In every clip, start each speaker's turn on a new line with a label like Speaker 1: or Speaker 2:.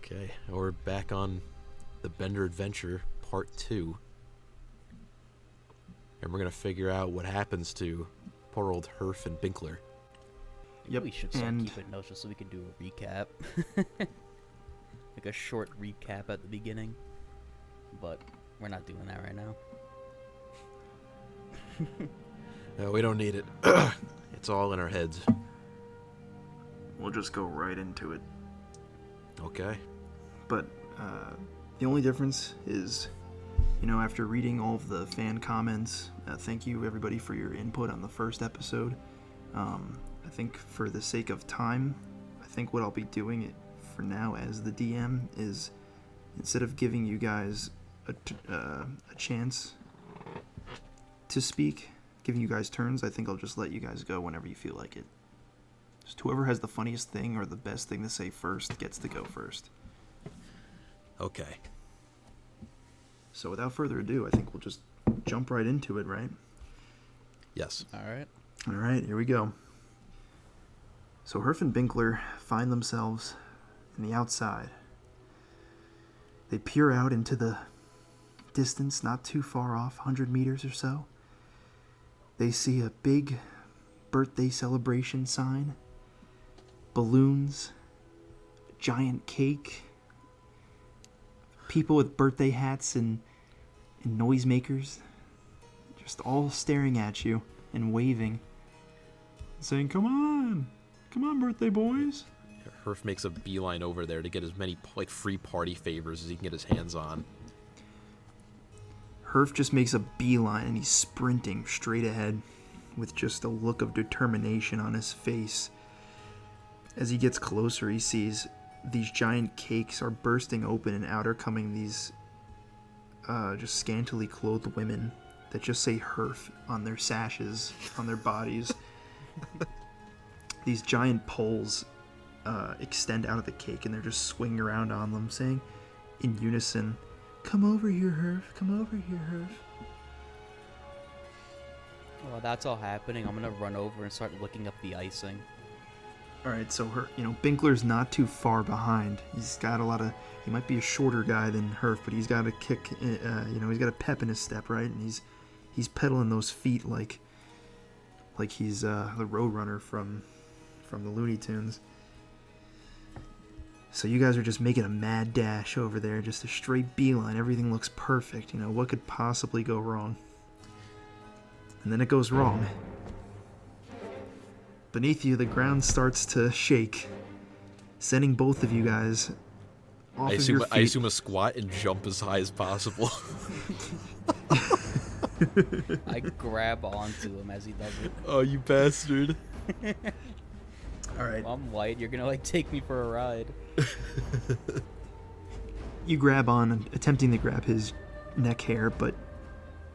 Speaker 1: Okay, we're back on the Bender Adventure Part 2. And we're going to figure out what happens to poor old Hurf and Binkler.
Speaker 2: Yep.
Speaker 3: We should start keeping notes just so we can do a recap. Like a short recap at the beginning. But we're not doing that right now.
Speaker 1: No, we don't need it. It's all in our heads.
Speaker 2: We'll just go right into it.
Speaker 1: Okay.
Speaker 2: But the only difference is, after reading all of the fan comments, thank you everybody for your input on the first episode. I think for the sake of time, I think what I'll be doing it for now as the DM is, instead of giving you guys a chance to speak, giving you guys turns, I think I'll just let you guys go whenever you feel like it. Just whoever has the funniest thing or the best thing to say first gets to go first.
Speaker 1: Okay.
Speaker 2: So without further ado, I think we'll just jump right into it, right?
Speaker 1: Yes.
Speaker 2: All right, here we go. So Hurf and Binkler find themselves in the outside. They peer out into the distance, not too far off, 100 meters or so. They see a big birthday celebration sign, balloons, giant cake, people with birthday hats and noisemakers, just all staring at you and waving, saying, come on, birthday boys.
Speaker 1: Hurf makes a beeline over there to get as many free party favors as he can get his hands on.
Speaker 2: Hurf just makes a beeline and he's sprinting straight ahead with just a look of determination on his face. As he gets closer, he sees these giant cakes are bursting open, and out are coming these just scantily clothed women that just say Hurf on their sashes, on their bodies. These giant poles extend out of the cake, and they're just swinging around on them, saying in unison, come over here, Hurf, come over here, Hurf.
Speaker 3: While that's all happening, I'm gonna run over and start looking up the icing.
Speaker 2: Alright, so Binkler's not too far behind. He's got he might be a shorter guy than Hurf, but he's got a kick, he's got a pep in his step, right? And he's pedaling those feet like he's the Roadrunner from the Looney Tunes. So you guys are just making a mad dash over there, just a straight beeline. Everything looks perfect. What could possibly go wrong? And then it goes wrong. Beneath you, the ground starts to shake, sending both of you guys off of your feet.
Speaker 1: I assume a squat and jump as high as possible.
Speaker 3: I grab onto him as he does it.
Speaker 1: Oh, you bastard.
Speaker 2: All right.
Speaker 3: Well, I'm light. You're gonna take me for a ride.
Speaker 2: You grab on, attempting to grab his neck hair, but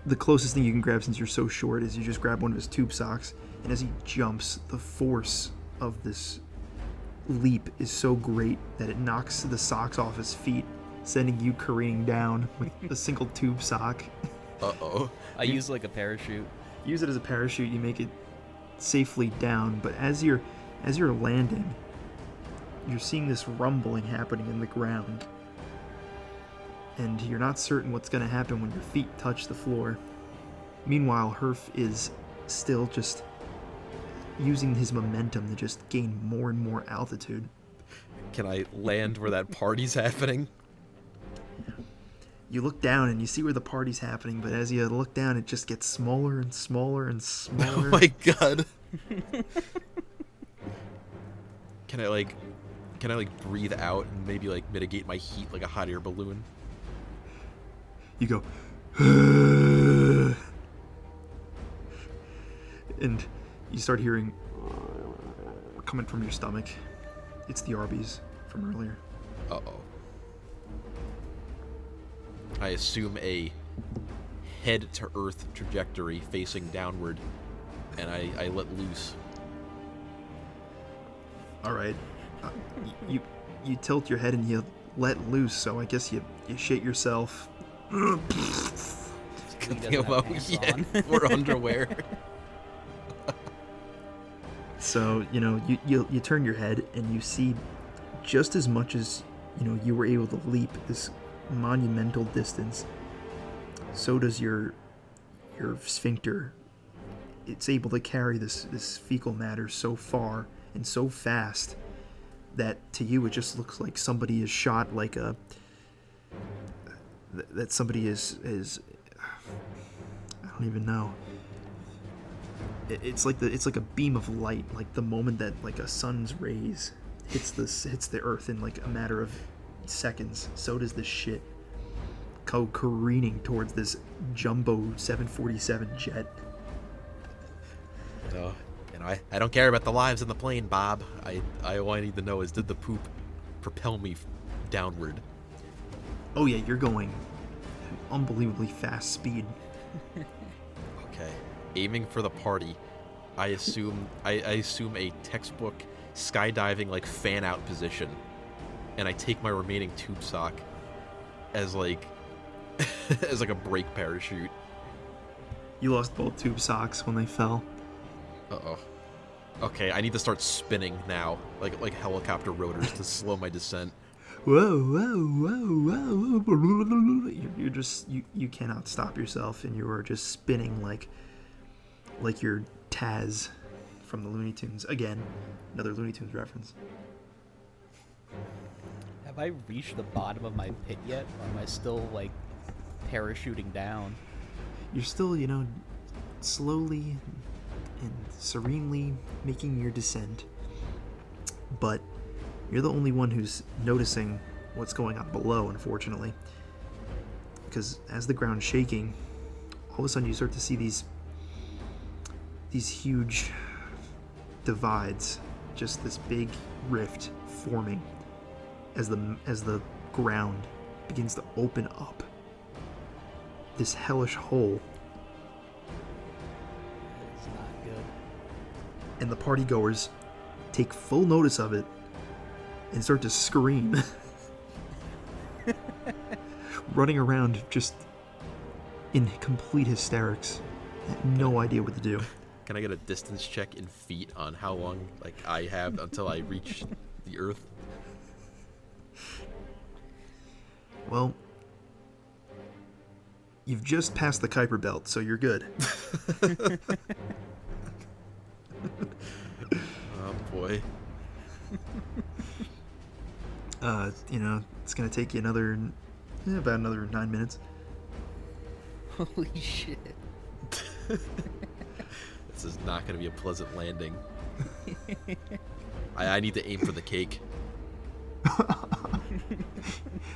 Speaker 2: the closest thing you can grab since you're so short is you just grab one of his tube socks, and as he jumps, the force of this leap is so great that it knocks the socks off his feet, sending you careening down with a single tube sock.
Speaker 1: Uh-oh.
Speaker 3: I use like a parachute.
Speaker 2: Use it as a parachute, you make it safely down, but as you're landing, you're seeing this rumbling happening in the ground. And you're not certain what's going to happen when your feet touch the floor. Meanwhile, Hurf is still just using his momentum to just gain more and more altitude.
Speaker 1: Can I land where that party's happening?
Speaker 2: You look down and you see where the party's happening, but as you look down, it just gets smaller and smaller and smaller.
Speaker 1: Oh my god. Can I breathe out and maybe mitigate my heat like a hot air balloon?
Speaker 2: You go, and you start hearing coming from your stomach. It's the Arby's from earlier.
Speaker 1: Uh-oh. I assume a head-to-earth trajectory facing downward, and I let loose.
Speaker 2: All right. You tilt your head and you let loose, so I guess you shit yourself.
Speaker 1: Or underwear.
Speaker 2: So, you turn your head and you see just as much as you were able to leap this monumental distance. So does your sphincter. It's able to carry this fecal matter so far and so fast that to you it just looks like somebody is shot like a that somebody is I don't even know. It's like a beam of light, like the moment that like a sun's rays hits the earth in like a matter of seconds. So does this shit go careening towards this jumbo 747 jet.
Speaker 1: I don't care about the lives in the plane, Bob. All I need to know is, did the poop propel me downward?
Speaker 2: Oh yeah, you're going unbelievably fast speed.
Speaker 1: Okay, aiming for the party. I assume a textbook skydiving like fan out position, and I take my remaining tube sock as like as like a brake parachute.
Speaker 2: You lost both tube socks when they fell.
Speaker 1: Uh-oh. Okay, I need to start spinning now, like helicopter rotors to slow my descent.
Speaker 2: Whoa, whoa, whoa, whoa. You cannot stop yourself, and you are just spinning like you're Taz from the Looney Tunes. Again, another Looney Tunes reference.
Speaker 3: Have I reached the bottom of my pit yet, or am I still, like, parachuting down?
Speaker 2: You're still, slowly and serenely making your descent, but you're the only one who's noticing what's going on below, unfortunately, because as the ground's shaking, all of a sudden you start to see these huge divides, just this big rift forming as the ground begins to open up. This hellish hole.
Speaker 3: It's not good.
Speaker 2: And the partygoers take full notice of it and start to scream. Running around just in complete hysterics. No idea what to do.
Speaker 1: Can I get a distance check in feet on how long I have until I reach the earth?
Speaker 2: Well, you've just passed the Kuiper Belt, so you're good.
Speaker 1: Oh boy.
Speaker 2: It's gonna take you about another 9 minutes.
Speaker 3: Holy shit.
Speaker 1: This is not going to be a pleasant landing. I need to aim for the cake.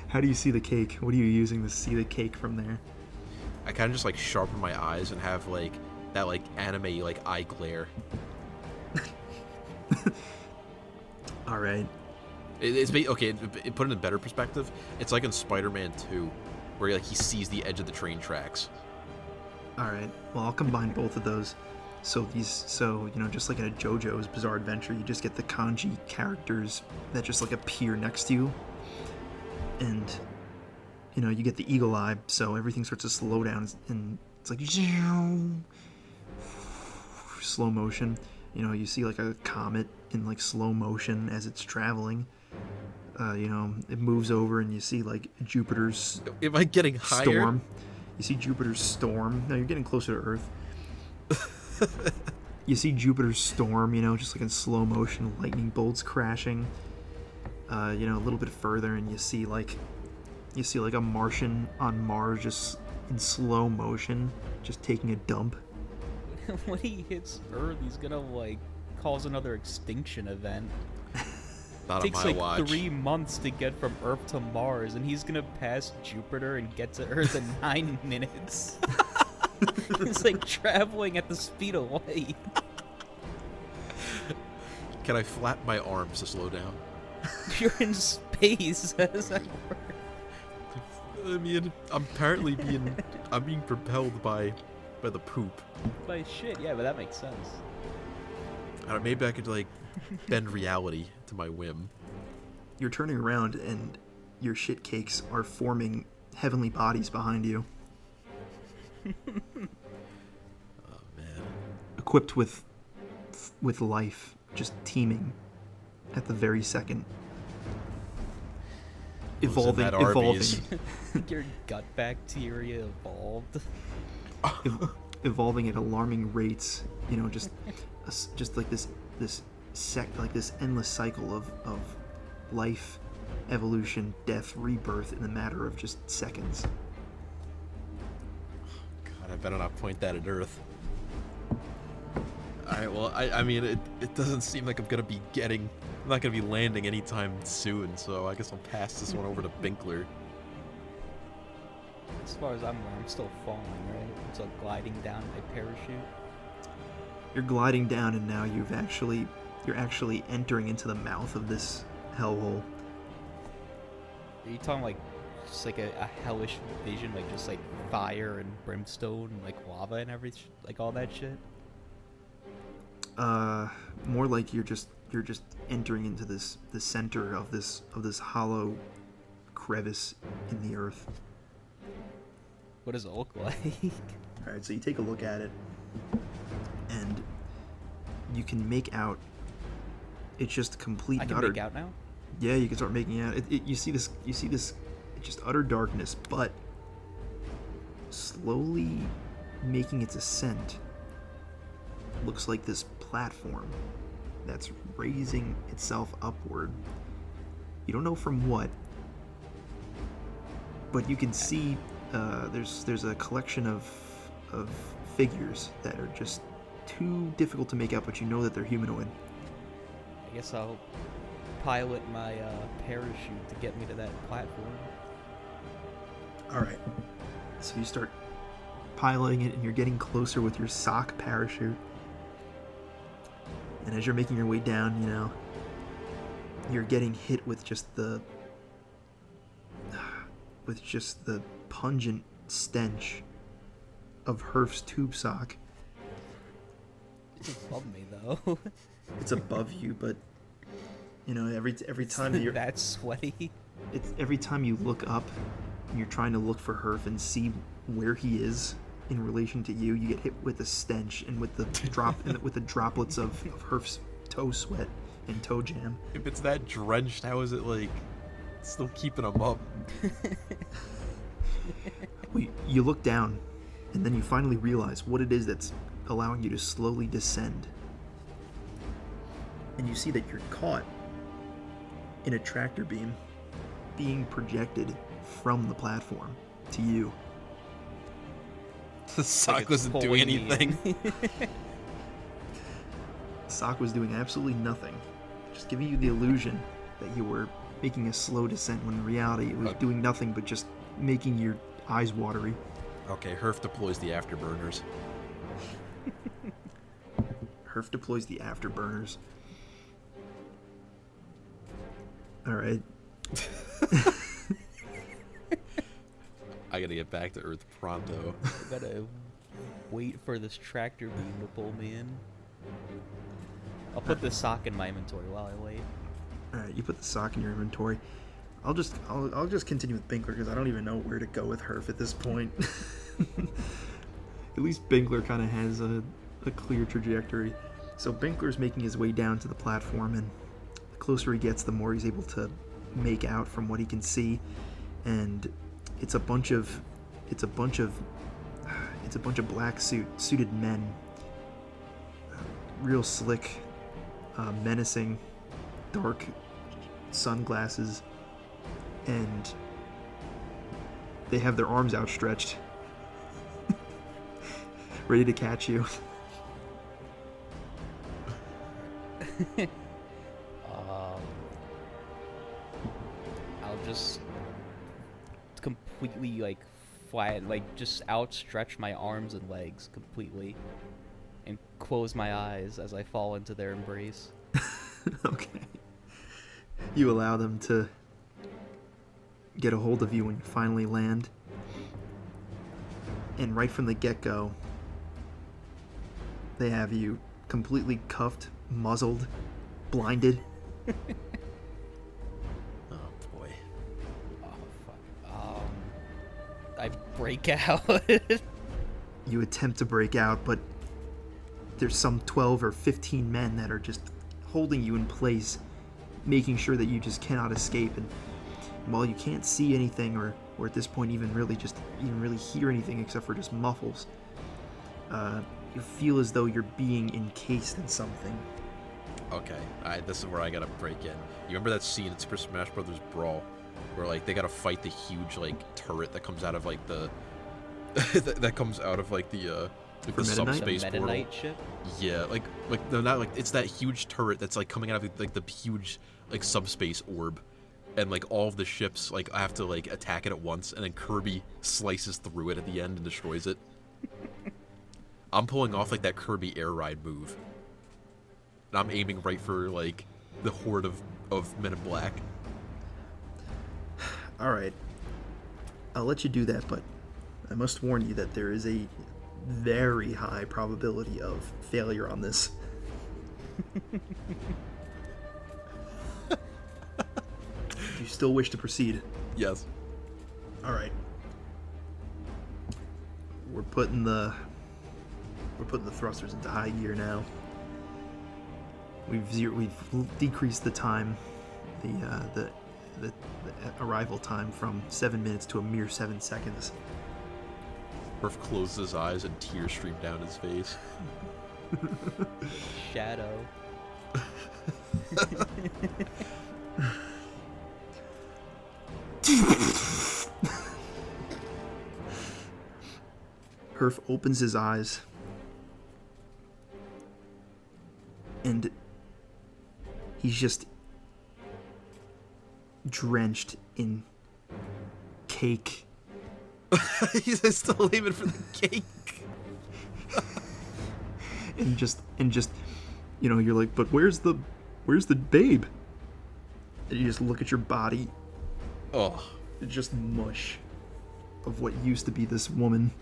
Speaker 2: How do you see the cake? What are you using to see the cake from there?
Speaker 1: I kind of just sharpen my eyes and have that anime eye glare.
Speaker 2: All right.
Speaker 1: Okay. Put it in better perspective. It's like in Spider-Man 2, where he sees the edge of the train tracks.
Speaker 2: All right. Well, I'll combine both of those. So just like in a JoJo's Bizarre Adventure, you just get the kanji characters that just appear next to you, and you get the eagle eye. So everything starts to slow down, and it's like slow motion. You see a comet in slow motion as it's traveling. It moves over, and you see Jupiter's.
Speaker 1: Am I getting higher?
Speaker 2: Storm. You see Jupiter's storm. No, you're getting closer to Earth. You see Jupiter's storm, just in slow motion, lightning bolts crashing. A little bit further, and you see a Martian on Mars just in slow motion, just taking a dump.
Speaker 3: When he hits Earth, he's gonna cause another extinction event.
Speaker 1: Not
Speaker 3: It takes
Speaker 1: on my watch.
Speaker 3: 3 months to get from Earth to Mars, and he's gonna pass Jupiter and get to Earth in 9 minutes. It's traveling at the speed of light.
Speaker 1: Can I flap my arms to slow down?
Speaker 3: You're in space. How does that work?
Speaker 1: I mean, I'm being propelled by the poop.
Speaker 3: By shit, yeah, but that makes sense.
Speaker 1: I don't know, maybe I could bend reality to my whim.
Speaker 2: You're turning around, and your shit cakes are forming heavenly bodies behind you.
Speaker 1: Oh man.
Speaker 2: Equipped with life, just teeming at the very second. evolving,
Speaker 1: that Arby's.
Speaker 3: Your gut bacteria evolved.
Speaker 2: evolving at alarming rates. You know, just like this endless cycle of life, evolution, death, rebirth in the matter of just seconds.
Speaker 1: God, I better not point that at Earth. Alright, well, I mean, it doesn't seem like I'm not gonna be landing anytime soon, so I guess I'll pass this one over to Binkler.
Speaker 3: As far as I'm aware, I'm still falling, right? I'm still gliding down my parachute.
Speaker 2: You're gliding down, and now you're actually entering into the mouth of this hellhole.
Speaker 3: Are you talking like just like a hellish vision, like just like fire and brimstone and like lava and everything, like all that shit?
Speaker 2: More like you're just entering into the center of this hollow crevice in the earth.
Speaker 3: What does it look like?
Speaker 2: All right, so you take a look at it, and you can make out. It's just complete.
Speaker 3: I can make out now.
Speaker 2: Yeah, you can start making out. You see this. It's just utter darkness, but slowly making its ascent. Looks like this platform that's raising itself upward. You don't know from what, but you can see there's a collection of figures that are just too difficult to make out, but you know that they're humanoid.
Speaker 3: I guess I'll pilot my parachute to get me to that platform.
Speaker 2: All right. So you start piloting it, and you're getting closer with your sock parachute. And as you're making your way down, you know, you're getting hit with just the pungent stench of Hurf's tube sock.
Speaker 3: It's above me though.
Speaker 2: It's above you, but you know, every time you're
Speaker 3: that sweaty.
Speaker 2: It's every time you look up and you're trying to look for Hurf and see where he is in relation to you, you get hit with the stench and with the with the droplets of Hurf's toe sweat and toe jam.
Speaker 1: If it's that drenched, how is it like still keeping him up?
Speaker 2: You look down, and then you finally realize what it is that's allowing you to slowly descend. And you see that you're caught in a tractor beam being projected from the platform to you.
Speaker 1: The sock wasn't doing anything.
Speaker 2: Sock was doing absolutely nothing, just giving you the illusion that you were making a slow descent, when in reality it was doing nothing but just making your eyes watery.
Speaker 1: Okay, Hurf deploys the afterburners.
Speaker 2: Hurf deploys the afterburners. Alright.
Speaker 1: I gotta get back to Earth pronto.
Speaker 3: I gotta wait for this tractor beam to pull me in. I'll put the sock in my inventory while I wait.
Speaker 2: Alright, you put the sock in your inventory. I'll just continue with Binkler, because I don't even know where to go with Hurf at this point. At least Binkler kind of has a clear trajectory. So Binkler's making his way down to the platform, and the closer he gets, the more he's able to make out from what he can see. And it's a bunch of black suited men, real slick, menacing, dark sunglasses, and they have their arms outstretched, ready to catch you.
Speaker 3: I'll just completely like flat, like just outstretch my arms and legs completely and close my eyes as I fall into their embrace.
Speaker 2: Okay. You allow them to get a hold of you when you finally land. And right from the get-go, they have you completely cuffed, muzzled, blinded.
Speaker 1: Oh boy.
Speaker 3: Oh fuck. I break out.
Speaker 2: You attempt to break out, but there's some 12 or 15 men that are just holding you in place, making sure that you just cannot escape. And while you can't see anything or at this point even really hear anything except for just muffles, you feel as though you're being encased in something.
Speaker 1: Okay, this is where I gotta break in. You remember that scene in Super Smash Bros. Brawl where like they gotta fight the huge like turret that comes out of like the that comes out of like the subspace
Speaker 3: the
Speaker 1: portal?
Speaker 3: Meta Knight ship?
Speaker 1: Yeah, like no, not like it's that huge turret that's like coming out of like the huge like subspace orb, and like all of the ships like have to like attack it at once, and then Kirby slices through it at the end and destroys it. I'm pulling off like that Kirby air ride move. And I'm aiming right for like the horde of Men in Black.
Speaker 2: Alright. I'll let you do that, but I must warn you that there is a very high probability of failure on this. Do you still wish to proceed?
Speaker 1: Yes.
Speaker 2: Alright. We're putting the thrusters into high gear now. We've decreased the time, the arrival time from 7 minutes to a mere 7 seconds.
Speaker 1: Hurf closes his eyes and tears stream down his face.
Speaker 3: Shadow.
Speaker 2: Hurf opens his eyes and he's just drenched in cake.
Speaker 1: He's still aiming for the cake.
Speaker 2: and just you're like, but where's the babe? And you just look at your body.
Speaker 1: Oh,
Speaker 2: It's just mush of what used to be this woman.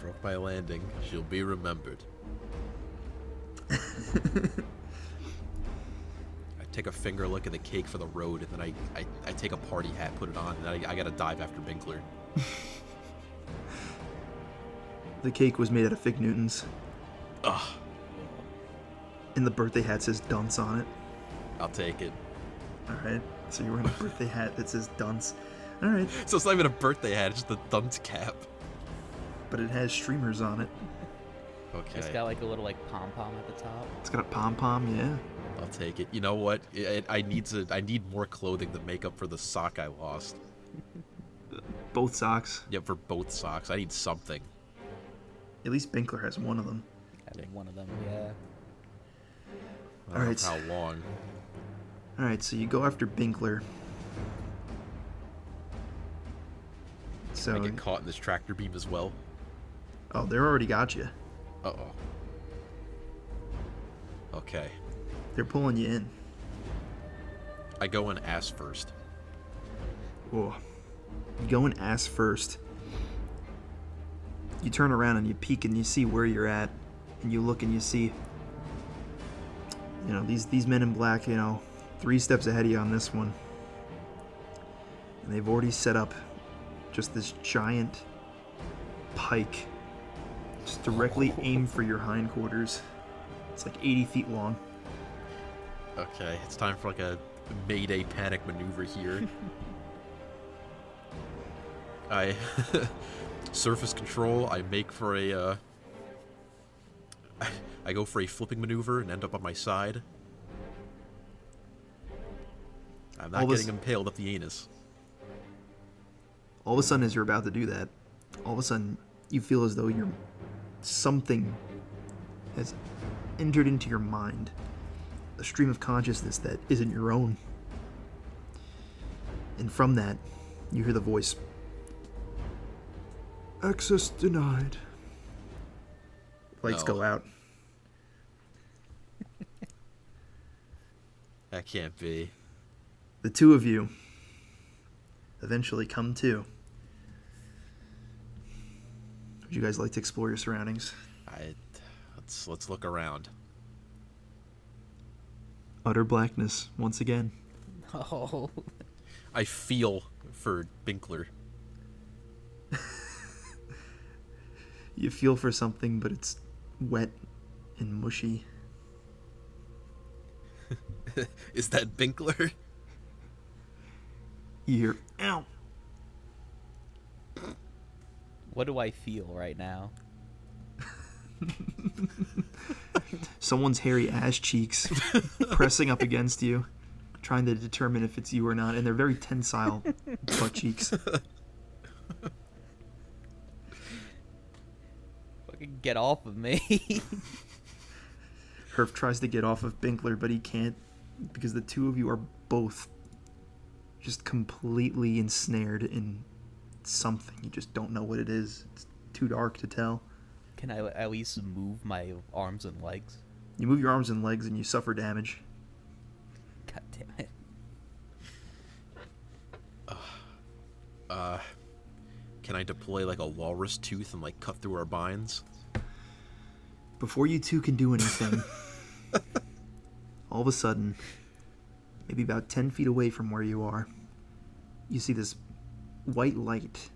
Speaker 1: broke my landing. She'll be remembered. I take a finger look at the cake for the road, and then I take a party hat, put it on, and then I gotta dive after Binkler.
Speaker 2: The cake was made out of Fig Newtons,
Speaker 1: Ugh,
Speaker 2: and the birthday hat says dunce on it.
Speaker 1: I'll take it.
Speaker 2: Alright, so you're wearing a birthday hat that says dunce. Alright,
Speaker 1: So it's not even a birthday hat, it's just the dunce cap.
Speaker 2: but it has streamers on it.
Speaker 1: Okay,
Speaker 3: It's got like a little like pom-pom at the top.
Speaker 2: It's got a pom-pom, yeah.
Speaker 1: I'll take it. You know what? I need more clothing to make up for the sock I lost.
Speaker 2: Both socks.
Speaker 1: Yep, for both socks. I need something.
Speaker 2: At least Binkler has one of them.
Speaker 3: I think one of them, yeah.
Speaker 1: I don't know
Speaker 2: Alright.
Speaker 1: how long.
Speaker 2: Alright, so you go after Binkler. So,
Speaker 1: I get caught in this tractor beam as well.
Speaker 2: oh, they already got you.
Speaker 1: Uh-oh. Okay.
Speaker 2: They're pulling you in.
Speaker 1: I go in ass first.
Speaker 2: Whoa. You go in ass first. You turn around and you peek and you see where you're at. And you look and you see, these men in black, 3 steps ahead of you on this one. And they've already set up just this giant pike. Just directly aimed for your hindquarters. It's like 80 feet long.
Speaker 1: Okay, it's time for like a Mayday panic maneuver here. I surface control. I make for a. I go for a flipping maneuver and end up on my side. I'm not getting impaled up the anus.
Speaker 2: All of a sudden, as you're about to do that, all of a sudden you feel as though something has entered into your mind. A stream of consciousness that isn't your own. And from that, you hear the voice, "Access denied." Lights
Speaker 1: No.
Speaker 2: go out.
Speaker 1: That can't be.
Speaker 2: The two of you eventually come to. Would you guys like to explore your surroundings?
Speaker 1: Let's look around.
Speaker 2: Utter blackness once again.
Speaker 3: Oh.
Speaker 1: I feel for Binkler.
Speaker 2: You feel for something, but it's wet and mushy.
Speaker 1: Is that Binkler?
Speaker 2: You hear, ow.
Speaker 3: What do I feel right now?
Speaker 2: Someone's hairy ass cheeks pressing up against you, trying to determine if it's you or not, and they're very tensile butt cheeks.
Speaker 3: Fucking get off of me.
Speaker 2: Hurf tries to get off of Binkler, but he can't because the two of you are both just completely ensnared in something. You just don't know what it is. It's too dark to tell.
Speaker 3: Can I at least move my arms and legs?
Speaker 2: You move your arms and legs and you suffer damage.
Speaker 3: God damn it.
Speaker 1: Can I deploy like a walrus tooth and like cut through our binds?
Speaker 2: Before you two can do anything, all of a sudden, maybe about 10 feet away from where you are, you see this white light,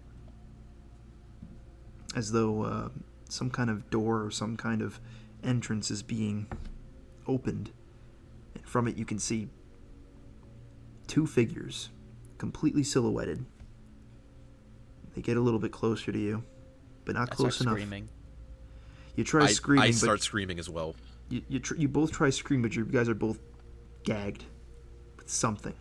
Speaker 2: as though some kind of door or some kind of entrance is being opened. And from it you can see two figures, completely silhouetted. They get a little bit closer to you, but not close enough.
Speaker 3: Screaming.
Speaker 2: You try screaming,
Speaker 1: I start screaming as well.
Speaker 2: You both try screaming, but you guys are both gagged with something.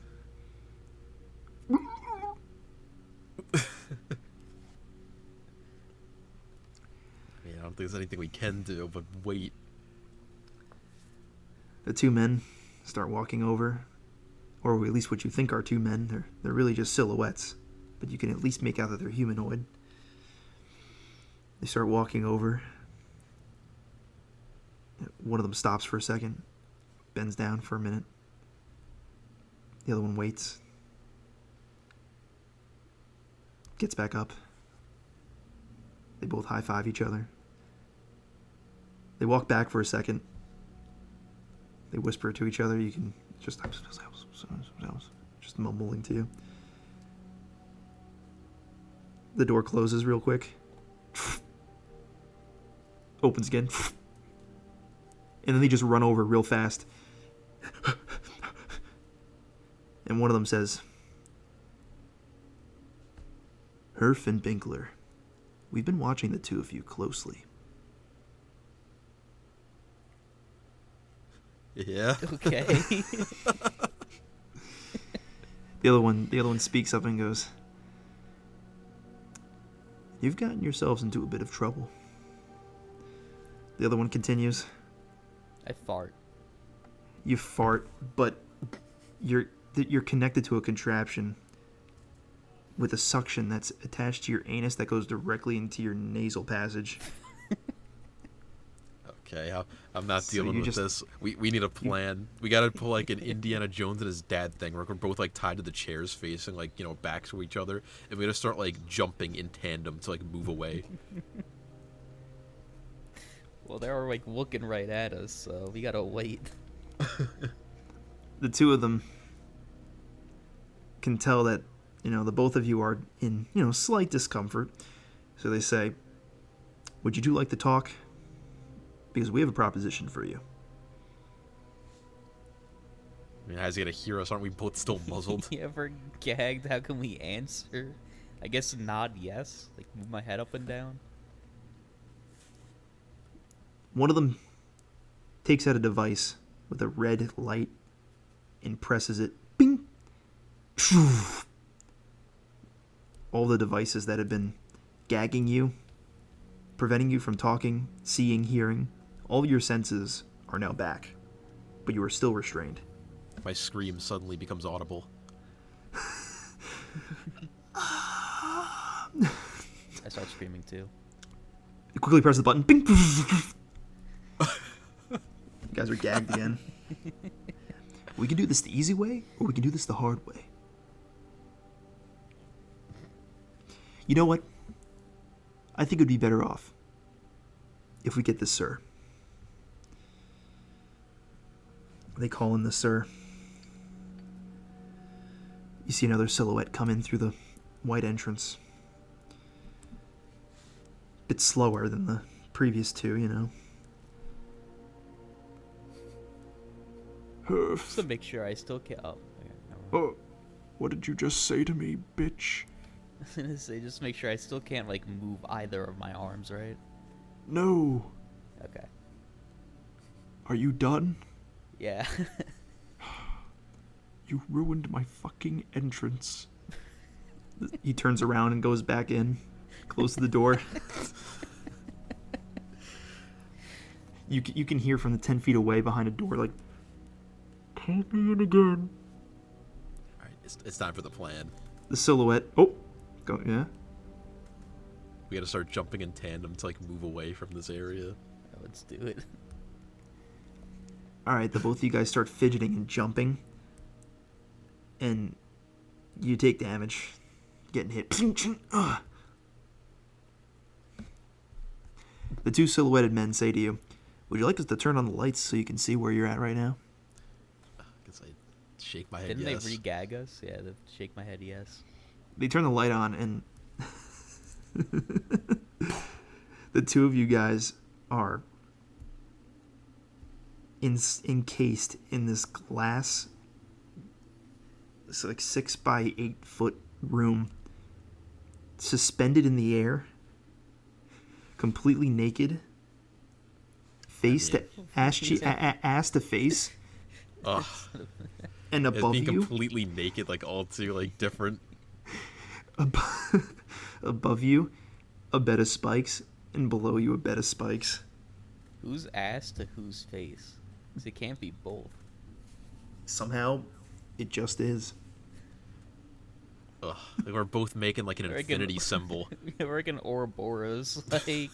Speaker 1: I don't think there's anything we can do, but wait.
Speaker 2: The two men start walking over, or at least what you think are two men. They're really just silhouettes, but you can at least make out that they're humanoid. They start walking over. One of them stops for a second, bends down for a minute. The other one waits, gets back up. They both high-five each other. They walk back for a second. They whisper to each other. You can just mumbling to you. The door closes real quick. Opens again. And then they just run over real fast. And one of them says, Hurf and Binkler, we've been watching the two of you closely.
Speaker 1: Yeah.
Speaker 3: Okay.
Speaker 2: The other one speaks up and goes, you've gotten yourselves into a bit of trouble. The other one continues,
Speaker 3: I fart.
Speaker 2: you fart, but you're connected to a contraption with a suction that's attached to your anus that goes directly into your nasal passage.
Speaker 1: Okay, I'm not
Speaker 2: So
Speaker 1: dealing
Speaker 2: you
Speaker 1: with
Speaker 2: just-
Speaker 1: this. We need a plan. We gotta pull like an Indiana Jones and his dad thing where we're both like tied to the chairs facing like, backs to each other, and we gotta start like jumping in tandem to like move away.
Speaker 3: Well, they're like looking right at us, so we gotta wait.
Speaker 2: The two of them can tell that, the both of you are in, slight discomfort. So they say, would you two like to talk? Because we have a proposition for you.
Speaker 1: I mean, how's he gonna hear us? Aren't we both still muzzled?
Speaker 3: You ever gagged? How can we answer? I guess nod yes. Like move my head up and down.
Speaker 2: One of them takes out a device with a red light and presses it. Bing! All the devices that have been gagging you, preventing you from talking, seeing, hearing, all your senses are now back, but you are still restrained.
Speaker 1: My scream suddenly becomes audible.
Speaker 3: I start screaming too.
Speaker 2: You quickly press the button. Bing! You guys are gagged again. We can do this the easy way, or we can do this the hard way. You know what? I think it would be better off if we get this sir. They call in the sir. You see another silhouette come in through the white entrance. Bit slower than the previous two,
Speaker 3: Just to make sure I still can't. Oh, okay, never mind.
Speaker 2: Oh, What did you just say to me, bitch?
Speaker 3: I was gonna say, just make sure I still can't, like, move either of my arms, right?
Speaker 2: No.
Speaker 3: Okay.
Speaker 2: Are you done?
Speaker 3: Yeah.
Speaker 2: You ruined my fucking entrance. He turns around and goes back in, closes the door. You can hear from the 10 feet away behind a door, like, "Take me in again."
Speaker 1: All right, it's time for the plan.
Speaker 2: The silhouette. Oh, go yeah.
Speaker 1: We gotta start jumping in tandem to like move away from this area.
Speaker 3: Let's do it.
Speaker 2: All right, the both of you guys start fidgeting and jumping, and you take damage, getting hit. Ugh. The two silhouetted men say to you, "Would you like us to turn on the lights so you can see where you're at right now?"
Speaker 1: I guess I shake my head.
Speaker 3: Didn't
Speaker 1: yes.
Speaker 3: they re-gag us? Yeah, they shake my head, yes.
Speaker 2: They turn the light on, and the two of you guys are encased in this glass. It's like 6 by 8 foot room, suspended in the air, completely naked, face to ass to face,
Speaker 1: Ugh.
Speaker 2: and
Speaker 1: It's
Speaker 2: above
Speaker 1: being
Speaker 2: you,
Speaker 1: completely naked, like all two like different.
Speaker 2: above you, a bed of spikes, and below you, a bed of spikes.
Speaker 3: Whose ass to whose face? 'Cause it can't be both.
Speaker 2: Somehow, it just is.
Speaker 1: Ugh. Like we're both making like an
Speaker 3: We're like
Speaker 1: infinity symbol.
Speaker 3: We're like an Ouroboros, like...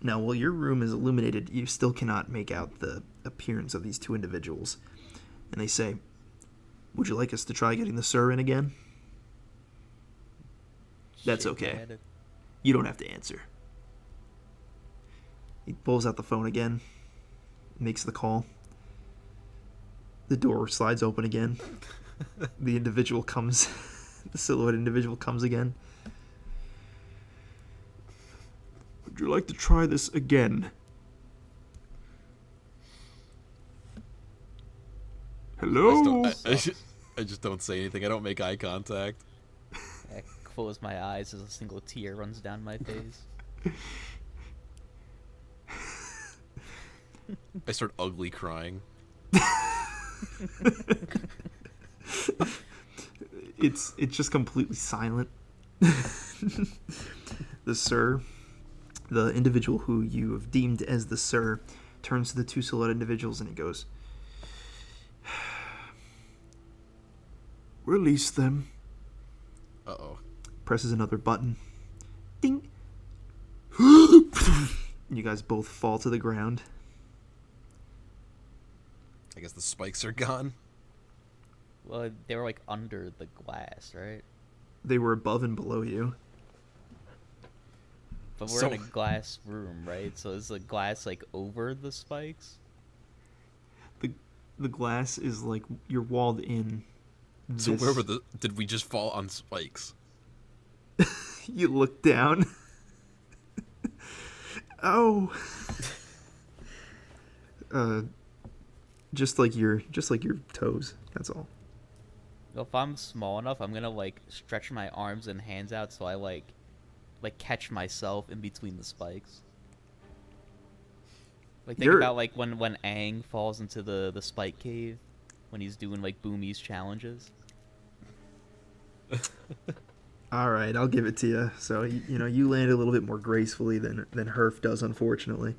Speaker 2: Now, while your room is illuminated, you still cannot make out the appearance of these two individuals. And they say, "Would you like us to try getting the sir in again?" That's
Speaker 3: Shake my
Speaker 2: okay.
Speaker 3: head.
Speaker 2: You don't have to answer. He pulls out the phone again, makes the call. The door slides open again. The individual comes, the silhouette individual comes again. "Would you like to try this again?" Hello?
Speaker 1: I just don't say anything. I don't make eye contact.
Speaker 3: I close my eyes as a single tear runs down my face.
Speaker 1: I start ugly crying.
Speaker 2: It's just completely silent. The sir, the individual who you have deemed as the sir, turns to the two silhouetted individuals and he goes, "Release them."
Speaker 1: Uh-oh.
Speaker 2: Presses another button. Ding. You guys both fall to the ground.
Speaker 1: I guess the spikes are gone.
Speaker 3: Well, they were like under the glass, right?
Speaker 2: They were above and below you.
Speaker 3: But we're in a glass room, right? So is the glass like over the spikes?
Speaker 2: The glass is like you're walled in.
Speaker 1: So where were did we just fall on spikes?
Speaker 2: You look down. Oh. Just like your toes. That's all.
Speaker 3: Well, if I'm small enough, I'm gonna like stretch my arms and hands out so I like catch myself in between the spikes. Like think about like when Aang falls into the spike cave when he's doing like Boomy's challenges.
Speaker 2: All right, I'll give it to you. So you land a little bit more gracefully than Hurf does, unfortunately.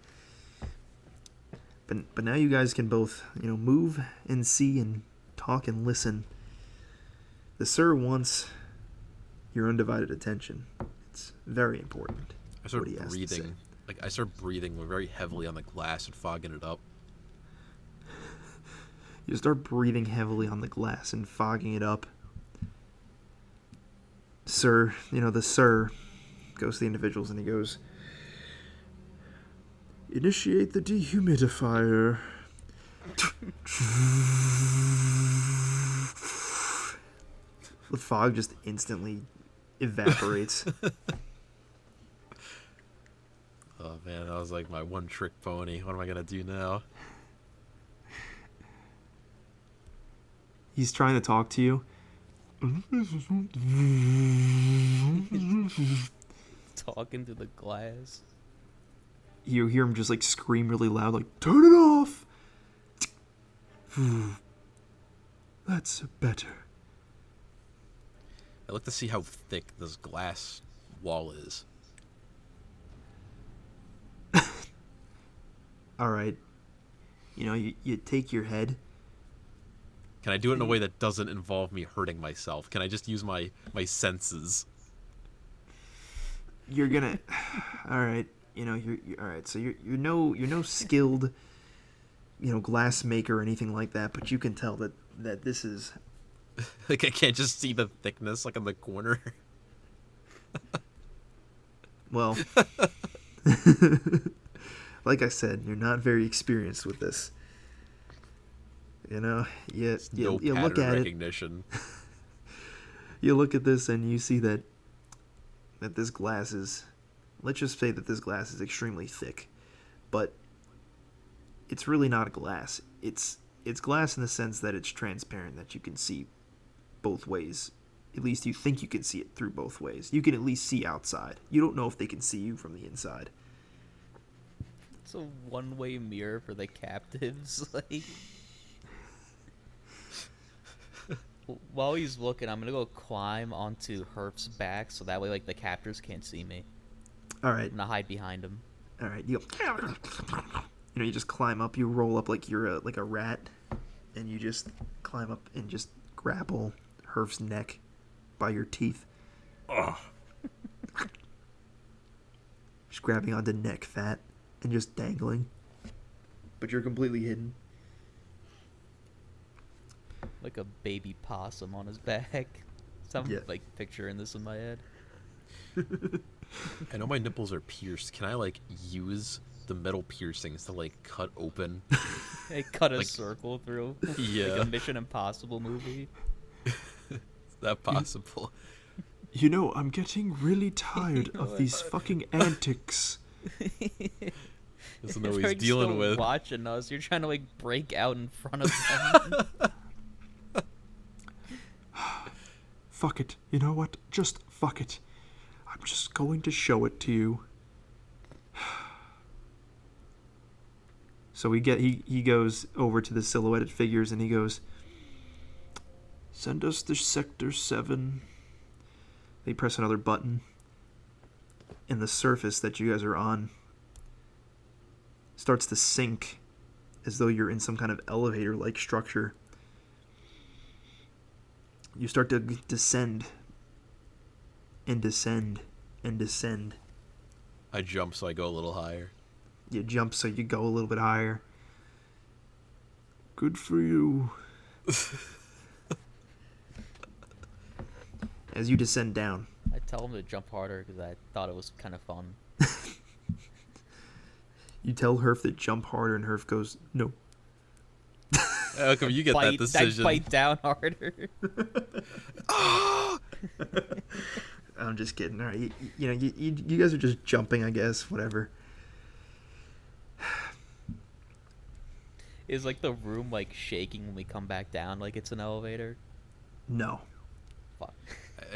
Speaker 2: But now you guys can both move and see and talk and listen. The sir wants your undivided attention. It's very important.
Speaker 1: I start
Speaker 2: what he has to say.
Speaker 1: breathing. Like I start breathing very heavily on the glass and fogging it up.
Speaker 2: You start breathing heavily on the glass and fogging it up. Sir, the sir goes to the individuals and he goes, "Initiate the dehumidifier." The fog just instantly evaporates.
Speaker 1: Oh man, that was like my one trick pony. What am I gonna do now?
Speaker 2: He's trying to talk to you.
Speaker 3: Talking to the glass.
Speaker 2: You hear him just like scream really loud, like, turn it off! That's better.
Speaker 1: I look to see how thick this glass wall is.
Speaker 2: Alright. You take your head.
Speaker 1: Can I do it in a way that doesn't involve me hurting myself? Can I just use my senses?
Speaker 2: You're gonna... Alright. You're alright. So you're no skilled, glass maker or anything like that, but you can tell that this is...
Speaker 1: Like, I can't just see the thickness, like, in the corner.
Speaker 2: Well... Like I said, you're not very experienced with this. You
Speaker 1: No
Speaker 2: look at
Speaker 1: recognition.
Speaker 2: You look at this and you see that this glass is... Let's just say that this glass is extremely thick. But it's really not glass. It's glass in the sense that it's transparent, that you can see both ways. At least you think you can see it through both ways. You can at least see outside. You don't know if they can see you from the inside.
Speaker 3: It's a one-way mirror for the captives. Like, while he's looking, I'm gonna go climb onto Hurf's back so that way, like, the captors can't see me.
Speaker 2: All right.
Speaker 3: I'm gonna hide behind him.
Speaker 2: All right. You just climb up. You roll up like you're a rat, and you just climb up and just grapple Hurf's neck by your teeth.
Speaker 1: Ugh.
Speaker 2: Just grabbing onto neck fat and just dangling. But you're completely hidden.
Speaker 3: Like a baby possum on his back. So I'm,
Speaker 2: Yeah.
Speaker 3: like, picturing this in my head.
Speaker 1: I know my nipples are pierced. Can I, like, use the metal piercings to, like, cut open?
Speaker 3: They cut a
Speaker 1: Like,
Speaker 3: circle through.
Speaker 1: yeah.
Speaker 3: Like a Mission Impossible movie.
Speaker 1: Is that possible?
Speaker 2: I'm getting really tired of these fucking antics.
Speaker 1: Doesn't know what he's dealing with.
Speaker 3: Watching us, you're trying to, like, break out in front of them.
Speaker 2: Fuck it. You know what? Just fuck it. I'm just going to show it to you. So he goes over to the silhouetted figures and he goes, send us to Sector 7. They press another button. And the surface that you guys are on starts to sink as though you're in some kind of elevator-like structure. You start to descend and descend and descend.
Speaker 1: I jump so I go a little higher.
Speaker 2: You jump so you go a little bit higher. Good for you. As you descend down.
Speaker 3: I tell him to jump harder because I thought it was kind of fun.
Speaker 2: You tell Hurf to jump harder and Hurf goes, no.
Speaker 1: How come you get that decision?
Speaker 3: I bite down harder.
Speaker 2: I'm just kidding. All right, you guys are just jumping, I guess. Whatever.
Speaker 3: Is, like, the room, like, shaking when we come back down like it's an elevator?
Speaker 2: No.
Speaker 3: Fuck.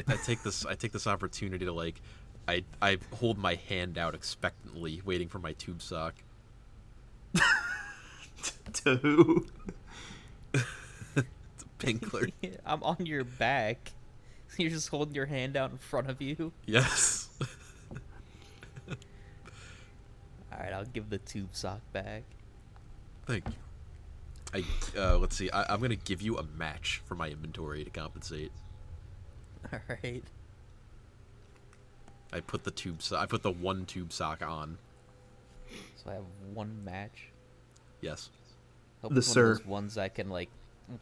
Speaker 1: I take this opportunity to, like, I hold my hand out expectantly, waiting for my tube sock.
Speaker 2: To who?
Speaker 1: It's a Binkler.
Speaker 3: I'm on your back. You're just holding your hand out in front of you.
Speaker 1: Yes.
Speaker 3: Alright, I'll give the tube sock back.
Speaker 1: Thank you. Let's see. I'm gonna give you a match for my inventory to compensate.
Speaker 3: Alright.
Speaker 1: I put the one tube sock on.
Speaker 3: So I have one match.
Speaker 1: Yes.
Speaker 3: Hope
Speaker 2: The
Speaker 3: it's one of
Speaker 2: sir.
Speaker 3: those ones that can, like,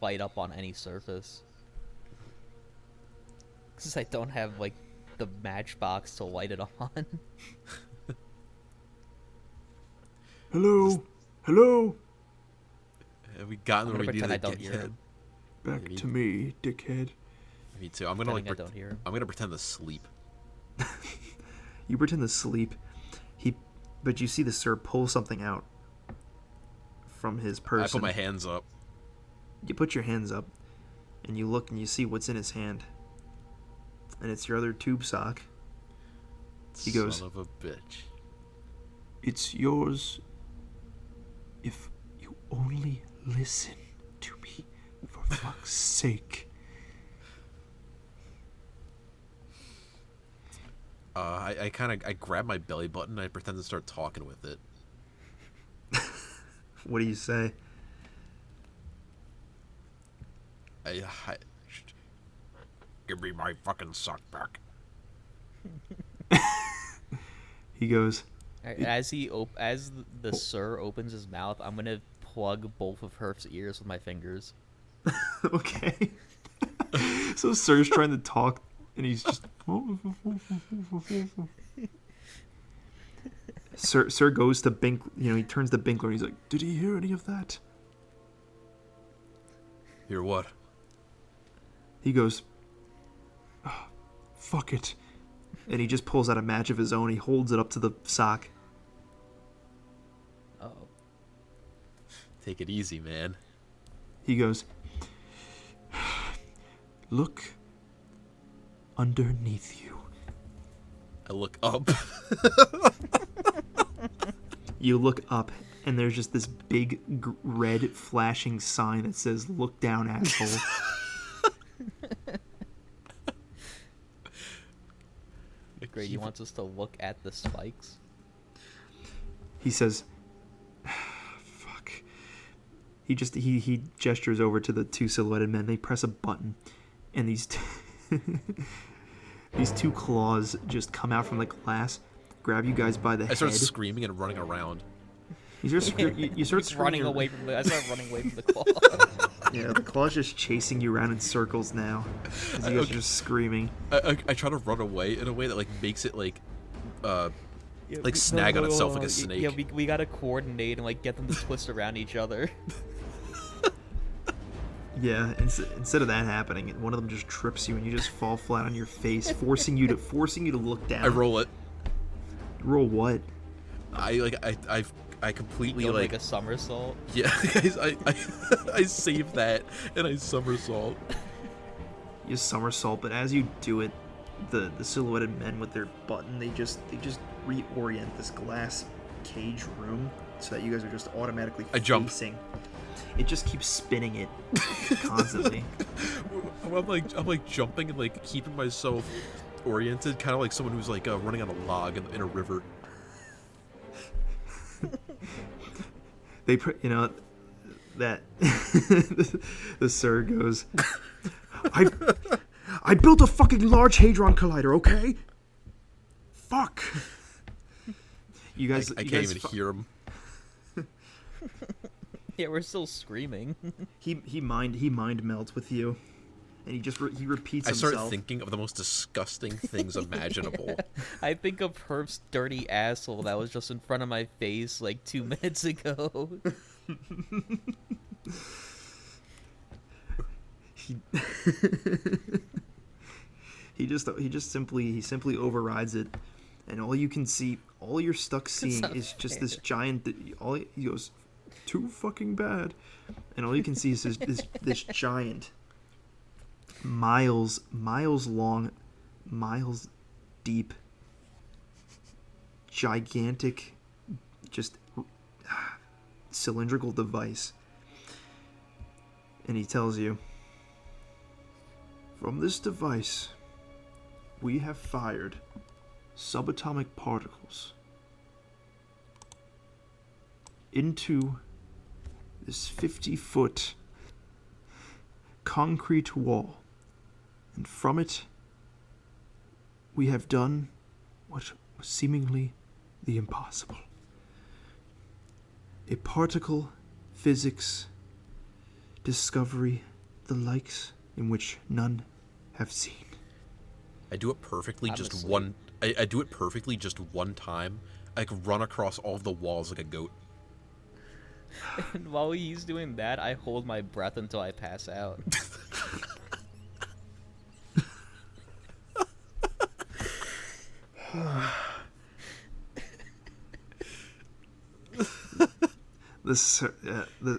Speaker 3: light up on any surface. Because I don't have, like, the matchbox to light it on.
Speaker 2: Hello? Hello?
Speaker 1: Have we gotten
Speaker 3: I'm
Speaker 1: where
Speaker 3: gonna
Speaker 1: we need
Speaker 3: pretend
Speaker 1: to
Speaker 3: I don't
Speaker 1: get
Speaker 3: hear
Speaker 1: yet?
Speaker 3: him.
Speaker 2: Back
Speaker 1: Maybe.
Speaker 2: to me, dickhead.
Speaker 1: Me too. I'm gonna
Speaker 3: Pretending I don't hear him.
Speaker 1: I'm gonna pretend to sleep.
Speaker 2: You pretend to sleep. But you see the sir pull something out from his person.
Speaker 1: I put my hands up.
Speaker 2: You put your hands up. and you look and you see what's in his hand. And it's your other tube sock. He goes,
Speaker 1: "Son of a bitch."
Speaker 2: "It's yours if you only listen to me, for fuck's sake."
Speaker 1: I grab my belly button and I pretend to start talking with it.
Speaker 2: What do you say?
Speaker 1: I give me my fucking sock back.
Speaker 2: He goes,
Speaker 3: As the sir opens his mouth, I'm gonna plug both of Hurf's ears with my fingers.
Speaker 2: okay. So Sir's trying to talk, and he's just... Sir goes to Bink, he turns to Binkler, and he's like, "Did he hear any of that?"
Speaker 1: Hear what?
Speaker 2: He goes, "Oh, fuck it." And he just pulls out a match of his own. He holds it up to the sock.
Speaker 3: Oh.
Speaker 1: Take it easy, man.
Speaker 2: He goes, "Look underneath you."
Speaker 1: I look up.
Speaker 2: You look up, and there's just this big red flashing sign that says, "Look down, asshole."
Speaker 3: Great, he wants us to look at the spikes.
Speaker 2: He says, "Fuck." He gestures over to the two silhouetted men. They press a button, and these these two claws just come out from the glass, grab you guys by the head.
Speaker 1: I start screaming and running around.
Speaker 2: You start
Speaker 3: Running away from the. I start running away from the claw.
Speaker 2: Yeah, the claw's just chasing you around in circles now, as you guys are just screaming.
Speaker 1: I try to run away in a way that makes it snag on itself like a snake.
Speaker 3: Yeah, we gotta coordinate and get them to twist around each other.
Speaker 2: Yeah, instead of that happening, one of them just trips you and you just fall flat on your face, forcing you to look down.
Speaker 1: I roll it.
Speaker 2: Roll what?
Speaker 1: I completely
Speaker 3: You go like a somersault.
Speaker 1: Yeah, I save that and I somersault.
Speaker 2: You somersault, but as you do it, the silhouetted men with their button, they just reorient this glass cage room so that you guys are just automatically
Speaker 1: I jump.
Speaker 2: facing. It just keeps spinning it constantly.
Speaker 1: I'm like jumping and keeping myself oriented, kind of like someone who's running on a log in a river.
Speaker 2: They that the sir goes, I built a fucking large hadron collider, okay? Fuck. You guys,
Speaker 1: I can't even hear him.
Speaker 3: Yeah, we're still screaming.
Speaker 2: He mind melts with you, and he repeats
Speaker 1: I
Speaker 2: himself.
Speaker 1: started thinking of the most disgusting things imaginable.
Speaker 3: I think of Hurf's dirty asshole that was just in front of my face 2 minutes ago. He simply overrides it, and all you're stuck seeing is just this giant. He goes, "Too fucking bad," and all you can see is this giant, miles long, miles deep, gigantic, just cylindrical device. And he tells you, "From this device, we have fired subatomic particles into this 50-foot concrete wall, and from it we have done what was seemingly the impossible. A particle physics discovery the likes in which none have seen."
Speaker 1: I do it perfectly just
Speaker 3: Honestly.
Speaker 1: one. I do it perfectly just one time. I can run across all of the walls like a goat.
Speaker 3: And while he's doing that, I hold my breath until I pass out.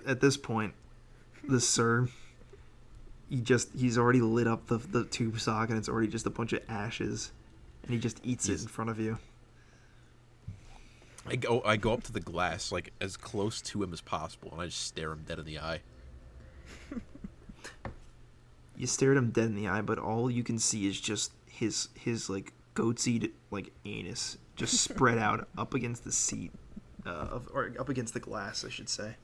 Speaker 2: At this point, the sir, he's already lit up the tube sock, and it's already just a bunch of ashes, and he just eats it in front of you.
Speaker 1: I go up to the glass, like as close to him as possible, and I just stare him dead in the eye.
Speaker 2: You stare at him dead in the eye, but all you can see is just his like goatseed like anus just spread out up against the seat, or up against the glass, I should say.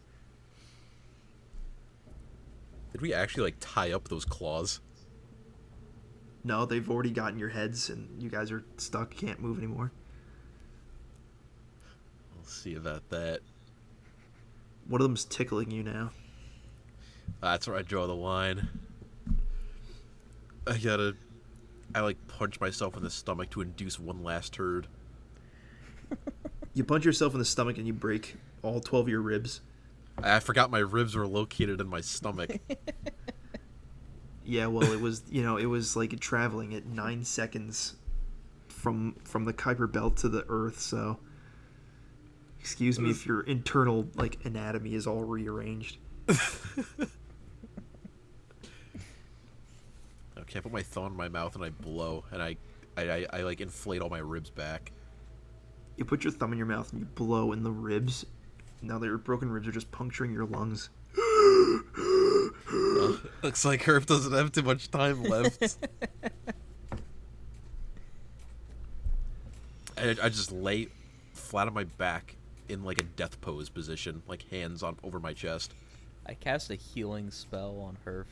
Speaker 1: Did we actually like tie up those claws?
Speaker 2: No, they've already gotten your heads, and you guys are stuck, can't move anymore.
Speaker 1: We'll see about that.
Speaker 2: One of them's tickling you now.
Speaker 1: That's where I draw the line. I like punch myself in the stomach to induce one last turd.
Speaker 2: You punch yourself in the stomach and you break all 12 of your ribs.
Speaker 1: I forgot my ribs were located in my stomach.
Speaker 2: Yeah, well, it was like traveling at 9 seconds from the Kuiper Belt to the Earth, so excuse me if your internal like anatomy is all rearranged.
Speaker 1: Okay, I put my thumb in my mouth and I blow, and I like inflate all my ribs back.
Speaker 2: You put your thumb in your mouth and you blow in the ribs. Now that your broken ribs are just puncturing your lungs.
Speaker 1: Looks like Hurf doesn't have too much time left. I just lay flat on my back in like a death pose position, like hands on over my chest.
Speaker 4: I cast a healing spell on Hurf.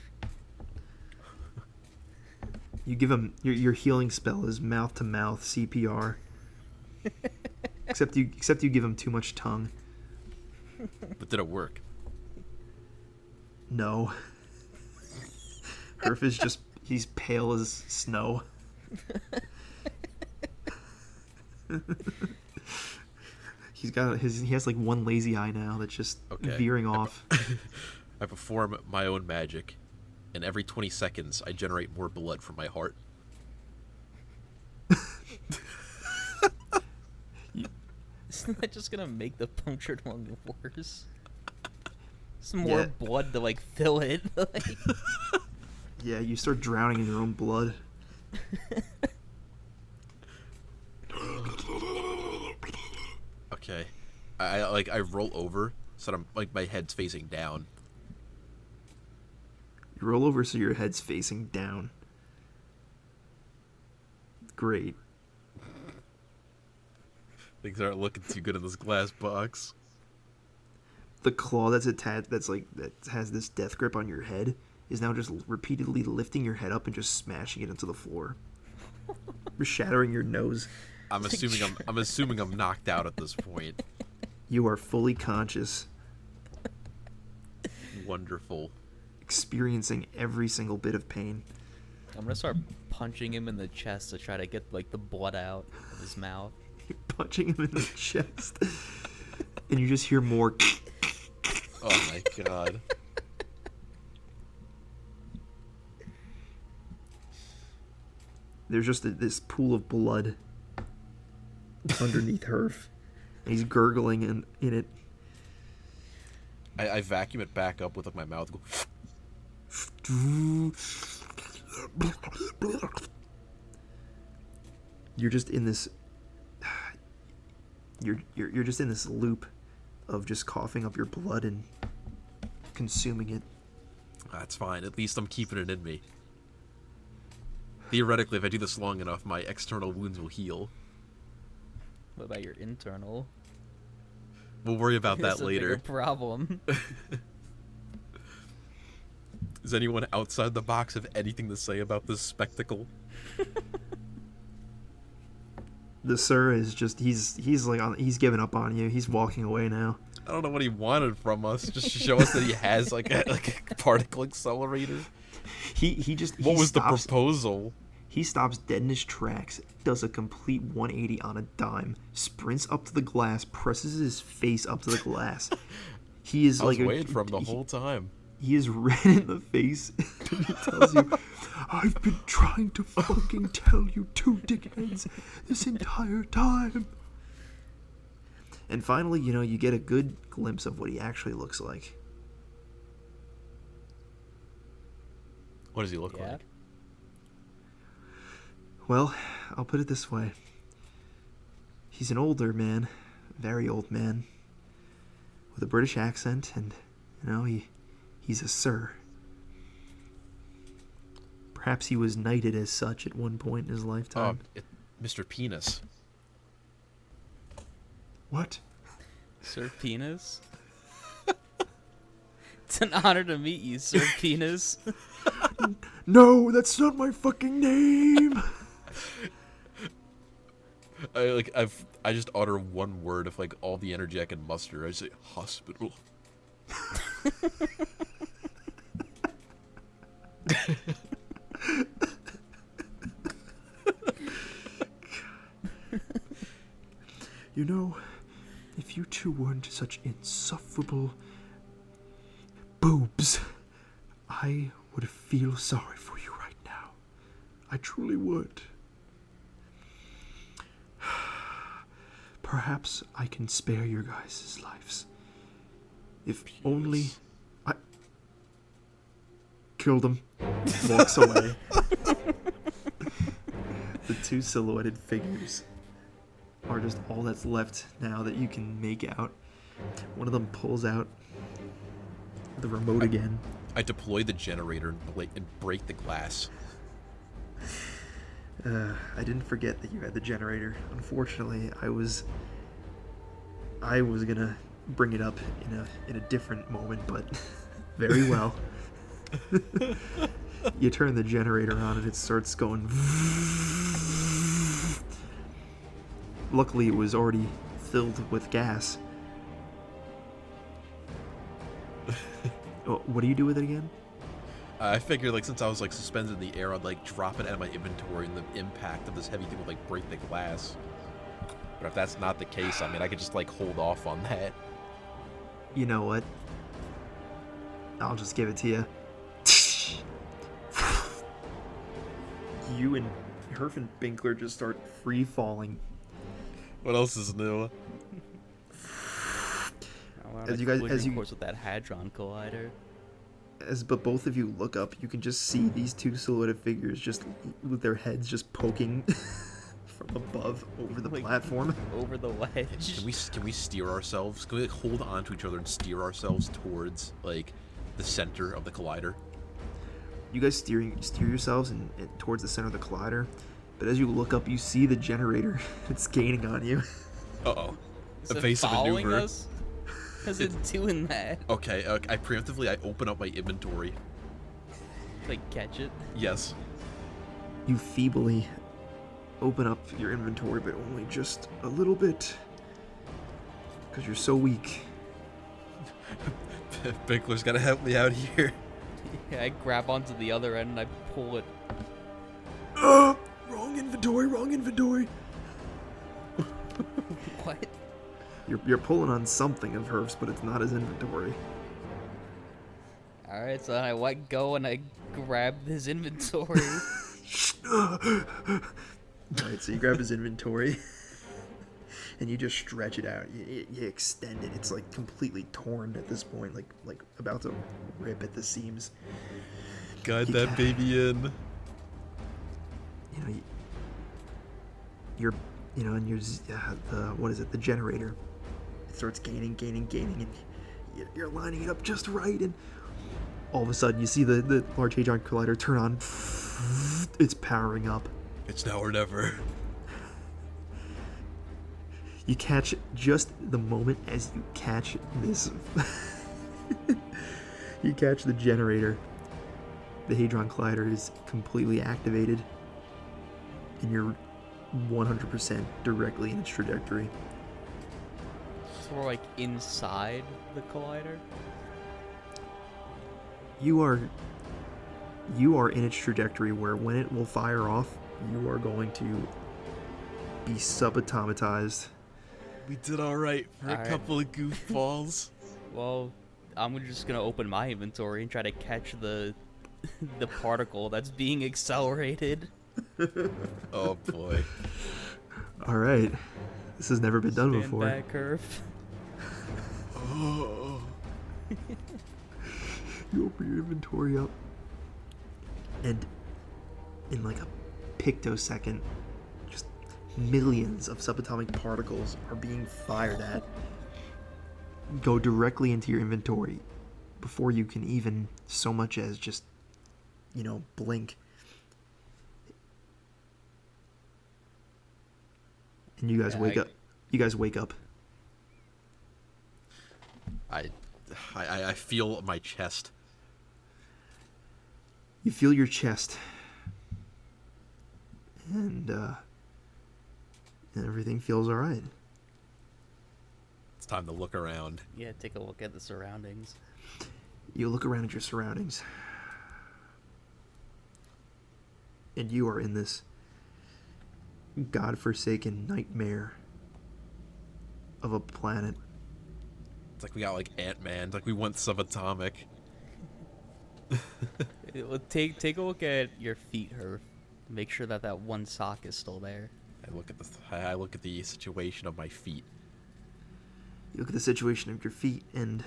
Speaker 2: You give him your healing spell is mouth to mouth CPR. except you give him too much tongue.
Speaker 1: But did it work?
Speaker 2: No. Hurf is just he's pale as snow. He has like one lazy eye now that's just veering off.
Speaker 1: I perform my own magic, and every 20 seconds I generate more blood from my heart.
Speaker 4: Isn't that just gonna make the punctured lung worse? Some more blood to like fill it. Like...
Speaker 2: Yeah, you start drowning in your own blood.
Speaker 1: Okay, I roll over so that I'm like my head's facing down.
Speaker 2: You roll over so your head's facing down. Great.
Speaker 1: Things aren't looking too good in this glass box.
Speaker 2: The claw that's attached, that has this death grip on your head, is now just repeatedly lifting your head up and just smashing it into the floor, shattering your nose.
Speaker 1: I'm assuming I'm knocked out at this point.
Speaker 2: You are fully conscious.
Speaker 1: Wonderful.
Speaker 2: Experiencing every single bit of pain.
Speaker 4: I'm gonna start punching him in the chest to try to get like the blood out of his mouth.
Speaker 2: You're punching him in the chest, and you just hear more.
Speaker 1: Oh my god.
Speaker 2: There's just this pool of blood underneath Hurf, and he's gurgling in it.
Speaker 1: I vacuum it back up with like my mouth.
Speaker 2: You're just in this. You're just in this loop of just coughing up your blood and consuming it.
Speaker 1: That's fine. At least I'm keeping it in me. Theoretically, if I do this long enough, my external wounds will heal.
Speaker 4: What about your internal?
Speaker 1: We'll worry about that
Speaker 4: It's a
Speaker 1: later.
Speaker 4: bigger problem.
Speaker 1: Does anyone outside the box have anything to say about this spectacle?
Speaker 2: The sir is just he's given up on you. He's walking away now.
Speaker 1: I don't know what he wanted from us. Just to show us that he has like a particle accelerator. What was the proposal?
Speaker 2: He stops dead in his tracks, does a complete 180 on a dime, sprints up to the glass, presses his face up to the glass. He is
Speaker 1: I was
Speaker 2: like
Speaker 1: waiting for him the whole time.
Speaker 2: He is red in the face. And he tells you, "I've been trying to fucking tell you two dickheads this entire time." And finally, you get a good glimpse of what he actually looks like.
Speaker 1: What does he look
Speaker 4: Yeah.
Speaker 1: like?
Speaker 3: Well, I'll put it this way. He's an older man, very old man, with a British accent, and, he's a sir. Perhaps he was knighted as such at one point in his lifetime.
Speaker 1: Mr. Penis.
Speaker 3: What?
Speaker 4: Sir Penis? It's an honor to meet you, Sir Penis.
Speaker 3: No, that's not my fucking name!
Speaker 1: I just utter one word of like all the energy I can muster. I say hospital.
Speaker 3: If you two weren't such insufferable boobs, I would feel sorry for you right now. I truly would. Perhaps I can spare your guys' lives. If only I killed him. Walks away. The two silhouetted figures are just all that's left now that you can make out. One of them pulls out the remote again.
Speaker 1: I deploy the generator and break the glass.
Speaker 3: I didn't forget that you had the generator. Unfortunately, I was gonna bring it up in a different moment, but very well. You turn the generator on and it starts going. Luckily, it was already filled with gas. What do you do with it again?
Speaker 1: I figured, like, since I was like suspended in the air, I'd like drop it out of my inventory, and the impact of this heavy thing would like break the glass. But if that's not the case, I mean, I could just like hold off on that.
Speaker 3: You know what? I'll just give it to you. You and Hurf and Binkler just start free falling.
Speaker 1: What else is new?
Speaker 3: As you guys,
Speaker 4: of course, with that hadron collider.
Speaker 3: But both of you look up, you can just see these two silhouetted figures just with their heads just poking from above over the platform.
Speaker 4: Over the ledge.
Speaker 1: Can we steer ourselves? Can we like hold on to each other and steer ourselves towards like the center of the collider?
Speaker 3: You guys steer yourselves towards the center of the collider, but as you look up, you see the generator. It's gaining on you.
Speaker 1: Uh-oh.
Speaker 4: Is it
Speaker 1: Evasive
Speaker 4: following
Speaker 1: maneuver.
Speaker 4: us? How's it doing that?
Speaker 1: Okay, I preemptively open up my inventory.
Speaker 4: Like, catch it?
Speaker 1: Yes.
Speaker 3: You feebly open up your inventory, but only just a little bit, because you're so weak.
Speaker 1: Binkler's gotta help me out here.
Speaker 4: Yeah, I grab onto the other end and I pull it.
Speaker 3: Wrong inventory.
Speaker 4: What?
Speaker 3: You're pulling on something of Hurf's, but it's not his inventory.
Speaker 4: Alright, so I let go and I grab his inventory.
Speaker 3: Alright, so you grab his inventory, and you just stretch it out. You extend it. It's like completely torn at this point, like about to rip at the seams.
Speaker 1: Got
Speaker 3: You
Speaker 1: that
Speaker 3: can't-
Speaker 1: baby in.
Speaker 3: The generator. It starts gaining, and you're lining it up just right, and all of a sudden you see the Large Hadron Collider turn on. It's powering up.
Speaker 1: It's now or never.
Speaker 3: You catch just the moment as you catch this. You catch the generator. The Hadron Collider is completely activated, and you're 100% directly in its trajectory.
Speaker 4: So we're like inside the collider?
Speaker 3: You are in its trajectory where when it will fire off, you are going to be subatomatized.
Speaker 1: We did alright for
Speaker 4: Alright.
Speaker 1: a couple of goofballs.
Speaker 4: Well, I'm just gonna open my inventory and try to catch the particle that's being accelerated.
Speaker 1: Oh boy.
Speaker 3: All right, this has never been done
Speaker 4: Stand
Speaker 3: before.
Speaker 4: back, Hurf.
Speaker 1: Oh.
Speaker 3: You open your inventory up,
Speaker 2: And in like a pictosecond, just millions of subatomic particles are being fired at, go directly into your inventory before you can even so much as just, blink. And you guys wake up. You guys wake up.
Speaker 1: I feel my chest.
Speaker 2: You feel your chest. And everything feels alright.
Speaker 1: It's time to look around.
Speaker 4: Yeah, take a look at the surroundings.
Speaker 2: You look around at your surroundings. And you are in this godforsaken nightmare of a planet.
Speaker 1: It's like we got like Ant-Man. It's like we went subatomic.
Speaker 4: Take a look at your feet, Hurf. Make sure that one sock is still there.
Speaker 1: I look at the situation of my feet.
Speaker 2: You look at the situation of your feet, and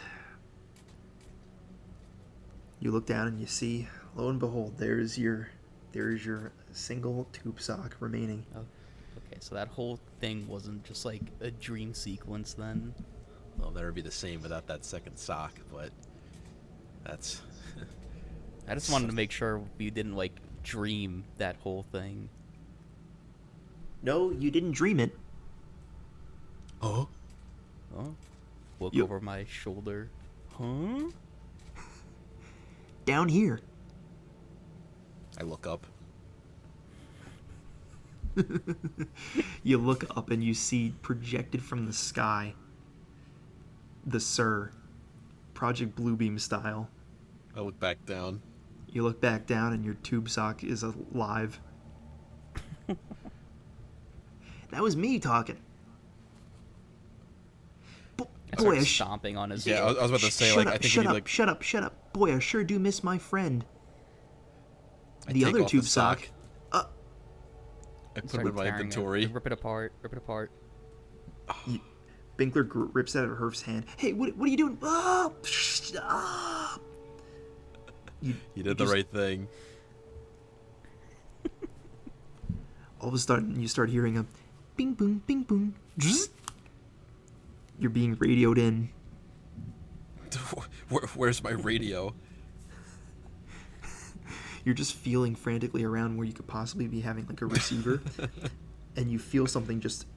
Speaker 2: you look down and you see, lo and behold, there is your single tube sock remaining.
Speaker 4: Oh, okay, so that whole thing wasn't just like a dream sequence then.
Speaker 1: Well, that would be the same without that second sock, but that's...
Speaker 4: I just wanted to make sure we didn't like dream that whole thing.
Speaker 2: No, you didn't dream it.
Speaker 1: Oh?
Speaker 4: Oh? Look
Speaker 2: You-
Speaker 4: over my shoulder. Huh?
Speaker 2: Down here.
Speaker 1: I look up.
Speaker 2: You look up and you see projected from the sky the Sur, Project Bluebeam style.
Speaker 1: I look back down.
Speaker 2: You look back down and your tube sock is alive. That was me talking.
Speaker 4: I start stomping on his
Speaker 1: Yeah, I was about to say, like, I think we need, like...
Speaker 2: Shut up. Boy, I sure do miss my friend.
Speaker 1: I
Speaker 2: The
Speaker 1: take
Speaker 2: other
Speaker 1: off
Speaker 2: tube
Speaker 1: the
Speaker 2: sock.
Speaker 1: I put it
Speaker 4: Start
Speaker 1: in my
Speaker 4: tearing
Speaker 1: inventory.
Speaker 4: Rip it apart.
Speaker 2: Binkler rips out of Hurf's hand. Hey, what are you doing? Ah! Stop!
Speaker 1: You did the right thing.
Speaker 2: All of a sudden, you start hearing a bing boom, bing boom. Zzz. You're being radioed in.
Speaker 1: Where's my radio?
Speaker 2: You're just feeling frantically around where you could possibly be having like a receiver, and you feel something just...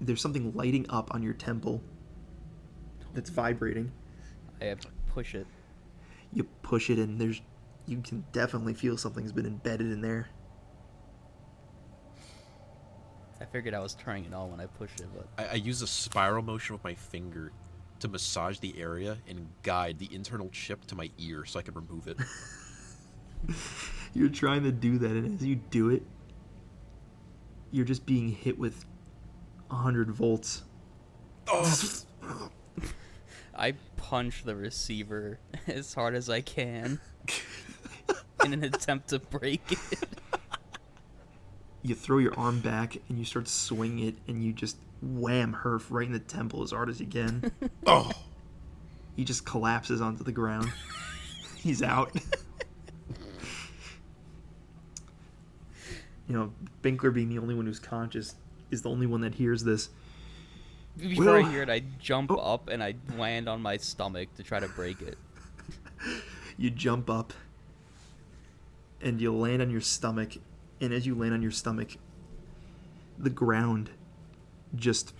Speaker 2: There's something lighting up on your temple that's vibrating.
Speaker 4: I push it.
Speaker 2: You push it, and you can definitely feel something's been embedded in there.
Speaker 4: I figured I was turning it on when I pushed it, but
Speaker 1: I use a spiral motion with my finger to massage the area and guide the internal chip to my ear so I can remove it.
Speaker 2: You're trying to do that, and as you do it, you're just being hit with 100 volts.
Speaker 1: Oh!
Speaker 4: I punch the receiver as hard as I can in an attempt to break it.
Speaker 2: You throw your arm back, and you start swinging it, and you just wham Hurf right in the temple as hard as you can.
Speaker 1: Oh!
Speaker 2: He just collapses onto the ground. He's out. Binkler, being the only one who's conscious, is the only one that hears this.
Speaker 4: Before
Speaker 2: Well-
Speaker 4: I hear it, I jump up and I land on my stomach to try to break it.
Speaker 2: You jump up, and you land on your stomach, and as you land on your stomach, the ground just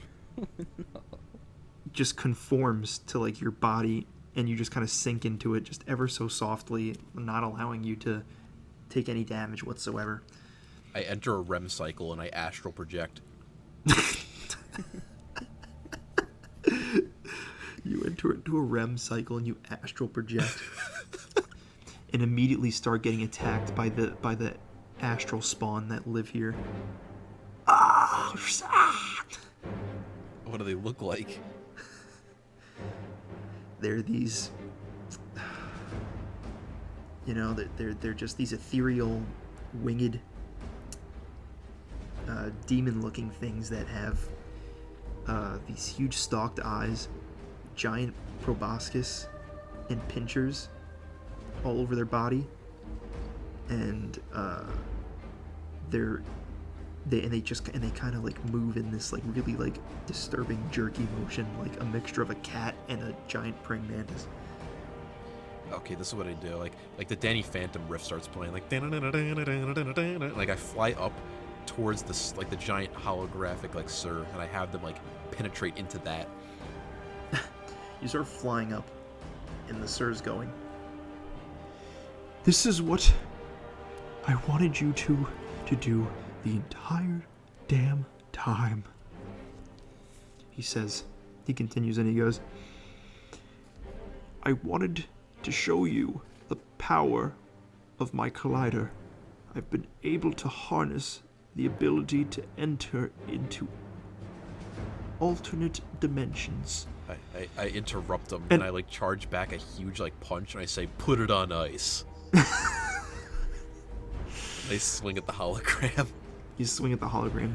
Speaker 2: conforms to like your body, and you just kind of sink into it just ever so softly, not allowing you to take any damage whatsoever.
Speaker 1: I enter a REM cycle and I astral project.
Speaker 2: You enter into a REM cycle and you astral project, and immediately start getting attacked by the astral spawn that live here.
Speaker 1: What do they look like?
Speaker 2: They're these, they're just these ethereal, winged, demon-looking things that have these huge stalked eyes, giant proboscis, and pinchers all over their body.
Speaker 3: and they kind of like move in this like really like disturbing jerky motion, like a mixture of a cat and a giant praying mantis.
Speaker 1: Okay, this is what I do. Like the Danny Phantom riff starts playing, like I fly up towards the giant holographic like Sir, and I have them like penetrate into that.
Speaker 3: You start flying up, and the Sir's going, "This is what I wanted you to do the entire damn time." He says, he continues, and he goes, "I wanted to show you the power of my collider. I've been able to harness the ability to enter into alternate dimensions."
Speaker 1: I interrupt them, and I like charge back a huge like punch, and I say, "Put it on ice." They swing at the hologram.
Speaker 3: You swing at the hologram.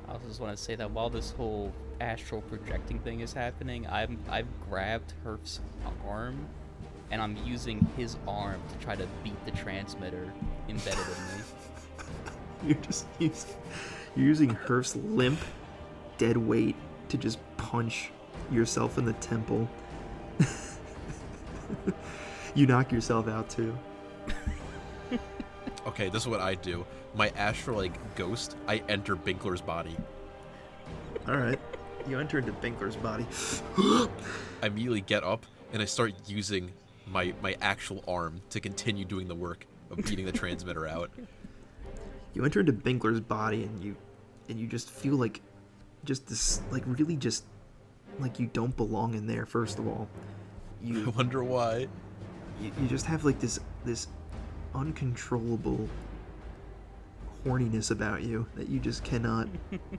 Speaker 4: I also just want to say that while this whole astral projecting thing is happening, I've grabbed Hurf's arm, and I'm using his arm to try to beat the transmitter embedded in me.
Speaker 3: You're using Hurf's limp, dead weight to just punch yourself in the temple. You knock yourself out too.
Speaker 1: Okay, this is what I do. My astral like ghost, I enter Binkler's body.
Speaker 3: Alright. You enter into Binkler's body.
Speaker 1: I immediately get up and I start using my actual arm to continue doing the work of beating the transmitter out.
Speaker 3: You enter into Binkler's body, and you just feel like just this like really just like you don't belong in there. First of all,
Speaker 1: I wonder why.
Speaker 3: You just have like this uncontrollable horniness about you that you just cannot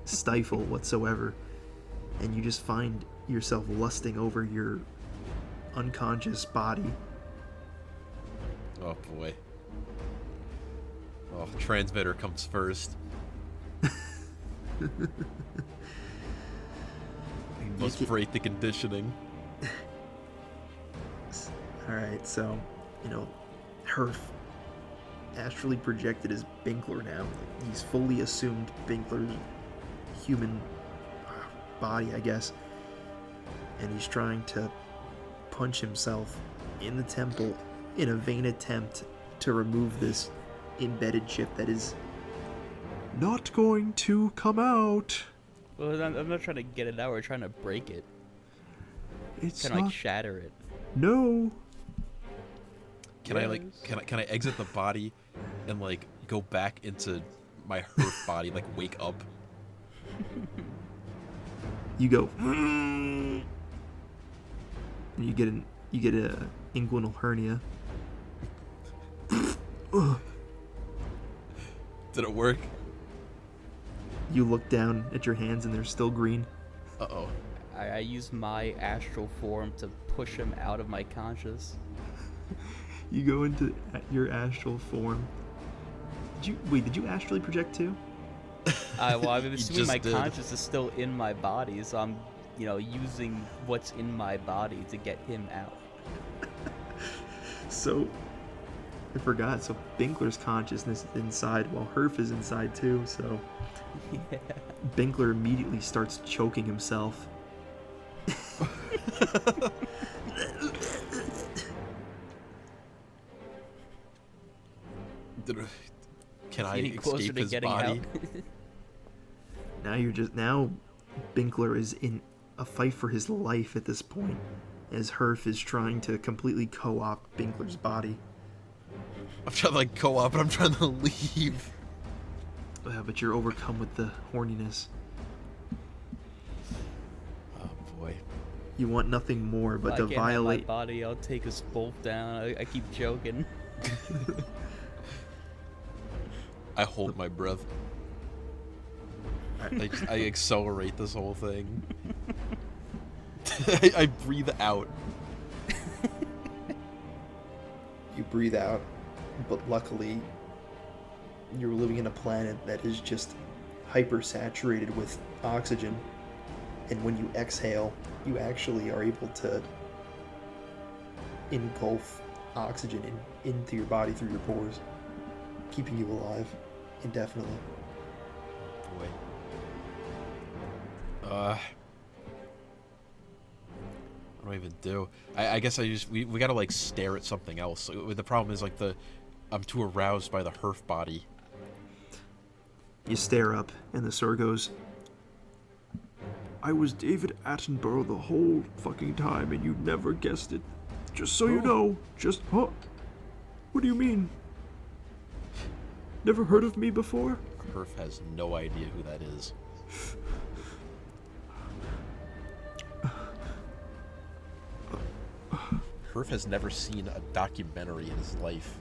Speaker 3: stifle whatsoever, and you just find yourself lusting over your unconscious body.
Speaker 1: Oh boy. Oh, transmitter comes first. You must break the conditioning.
Speaker 3: Alright, so, Hurf astrally projected as Binkler now. He's fully assumed Binkler's human body, I guess. And he's trying to punch himself in the temple in a vain attempt to remove this embedded chip that is not going to come out.
Speaker 4: Well, I'm not trying to get it out. We're trying to break it.
Speaker 3: It's
Speaker 4: Kind of
Speaker 3: not...
Speaker 4: like shatter it.
Speaker 3: No.
Speaker 1: Can I exit the body and like go back into my Hurf body, like wake up?
Speaker 3: You go, and you get a inguinal hernia.
Speaker 1: Did it work?
Speaker 3: You look down at your hands and they're still green.
Speaker 1: Uh-oh.
Speaker 4: I use my astral form to push him out of my conscious.
Speaker 3: You go into your astral form. Did you astrally project too?
Speaker 4: Well, I'm assuming my
Speaker 1: did.
Speaker 4: conscious is still in my body, so I'm, using what's in my body to get him out.
Speaker 3: So, I forgot. So Binkler's consciousness is inside, while Hurf is inside too. So,
Speaker 4: Yeah.
Speaker 3: Binkler immediately starts choking himself.
Speaker 1: Can I
Speaker 4: Getting closer
Speaker 1: escape
Speaker 4: to
Speaker 1: his
Speaker 4: getting
Speaker 1: body?
Speaker 4: out.
Speaker 3: Now Binkler is in a fight for his life at this point, as Hurf is trying to completely co-opt Binkler's body.
Speaker 1: I'm trying to like co-op, but I'm trying to leave.
Speaker 3: But you're overcome with the horniness.
Speaker 1: Oh boy.
Speaker 3: You want nothing more but
Speaker 4: If
Speaker 3: to
Speaker 4: I can't have
Speaker 3: violate.
Speaker 4: my body, I'll take us both down. I keep joking.
Speaker 1: I hold my breath. I accelerate this whole thing. I breathe out.
Speaker 3: You breathe out, but luckily you're living in a planet that is just hyper-saturated with oxygen, and when you exhale, you actually are able to engulf
Speaker 2: oxygen into your body through your pores, keeping you alive indefinitely.
Speaker 1: Boy. What do I even do? I guess we gotta like stare at something else. The problem is like I'm too aroused by the Hurf body.
Speaker 2: You stare up, and the Sur goes, I was David Attenborough the whole fucking time, and you never guessed it. Just so you know, huh? What do you mean? Never heard of me before?
Speaker 1: Hurf has no idea who that is. Hurf has never seen a documentary in his life.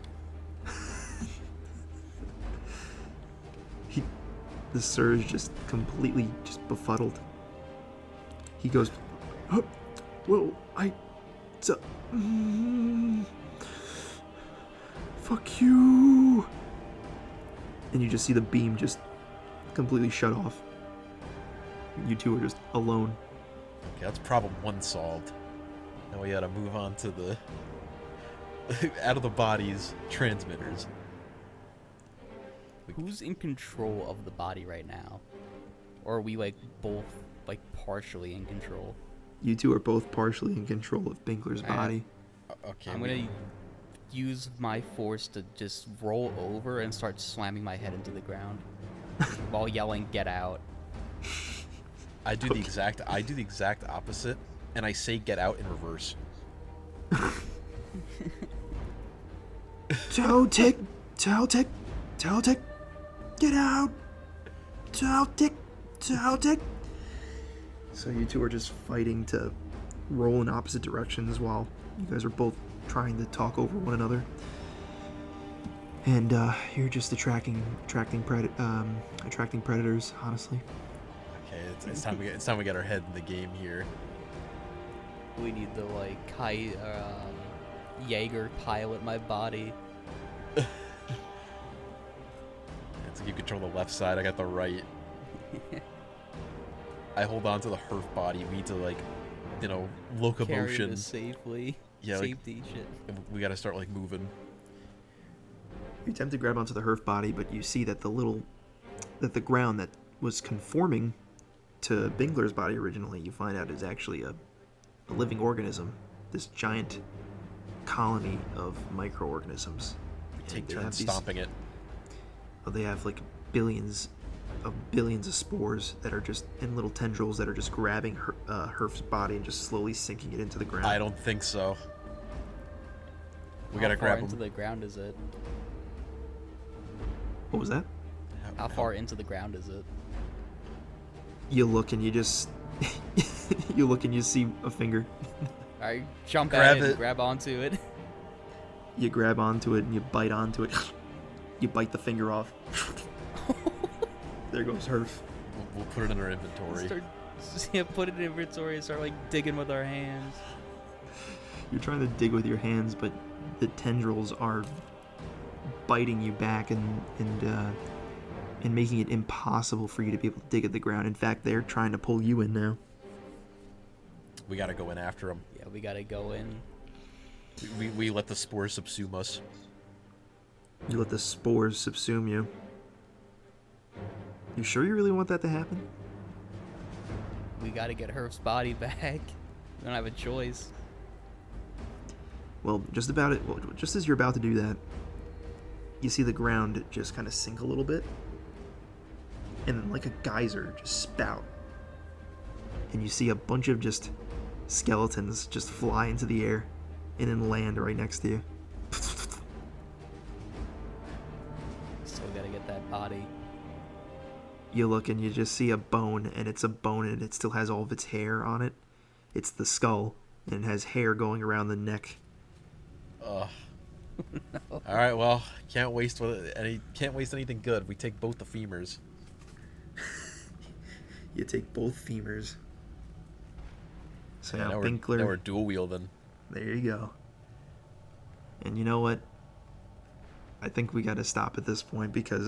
Speaker 2: The Sur is just completely befuddled. He goes, well, fuck you. And you just see the beam just completely shut off. You two are just alone.
Speaker 1: Okay, that's problem 1 solved. Now we gotta move on to the out of the body's transmitters.
Speaker 4: Who's in control of the body right now? Or are we like both like partially in control?
Speaker 2: You two are both partially in control of Binkler's body.
Speaker 1: Okay.
Speaker 4: I'm gonna use my force to just roll over and start slamming my head into the ground while yelling, "Get out!"
Speaker 1: I do the exact opposite, and I say "get out" in reverse.
Speaker 2: Tao-Tek, get out! Tao-Tek. So you two are just fighting to roll in opposite directions while you guys are both trying to talk over one another. And you're just attracting predators, honestly.
Speaker 1: Okay, it's time we get our head in the game here.
Speaker 4: We need to like Jaeger pilot my body.
Speaker 1: It's like you control the left side, I got the right. I hold on to the Hurf body. We need to like, locomotion.
Speaker 4: Carry this safely.
Speaker 1: Yeah,
Speaker 4: safety shit.
Speaker 1: We gotta start like moving.
Speaker 2: You attempt to grab onto the Hurf body, but you see that the ground that was conforming to Binkler's body originally, you find out is actually a living organism. This giant colony of microorganisms.
Speaker 1: We take
Speaker 2: And
Speaker 1: turns stomping it.
Speaker 2: They have like billions of spores that are just in little tendrils that are just grabbing Hurf's body and just slowly sinking it into the ground.
Speaker 1: I don't think so. We
Speaker 4: How
Speaker 1: gotta
Speaker 4: far
Speaker 1: grab
Speaker 4: into
Speaker 1: him.
Speaker 4: the ground is it?
Speaker 2: What was that?
Speaker 4: How far into the ground is it?
Speaker 2: You look and you just you look and you see a finger.
Speaker 4: Alright, jump
Speaker 1: Grab
Speaker 4: at it,
Speaker 1: it.
Speaker 4: grab onto it.
Speaker 2: You grab onto it and you bite onto it. You bite the finger off. There goes Hurf.
Speaker 1: We'll put it in our inventory.
Speaker 4: Put it in inventory and start like digging with our hands.
Speaker 2: You're trying to dig with your hands, but the tendrils are biting you back and making it impossible for you to be able to dig at the ground. In fact, they're trying to pull you in now.
Speaker 1: We gotta go in after him.
Speaker 4: Yeah, we gotta go in.
Speaker 1: We let the spores subsume us.
Speaker 2: You let the spores subsume you. You sure you really want that to happen?
Speaker 4: We gotta get Hurf's body back. We don't have a choice.
Speaker 2: Well, just as you're about to do that, you see the ground just kind of sink a little bit, and then like a geyser just spout, and you see a bunch of just skeletons just fly into the air and then land right next to you.
Speaker 4: Still gotta get that body.
Speaker 2: You look and you just see a bone, and it's a bone and it still has all of its hair on it. It's the skull, and it has hair going around the neck.
Speaker 1: No. All right, well, can't waste anything good. We take both the femurs.
Speaker 2: You take both femurs. So
Speaker 1: Yeah,
Speaker 2: now
Speaker 1: now
Speaker 2: Binkler.
Speaker 1: we're dual wielding.
Speaker 2: There you go. And you know what? I think we got to stop at this point because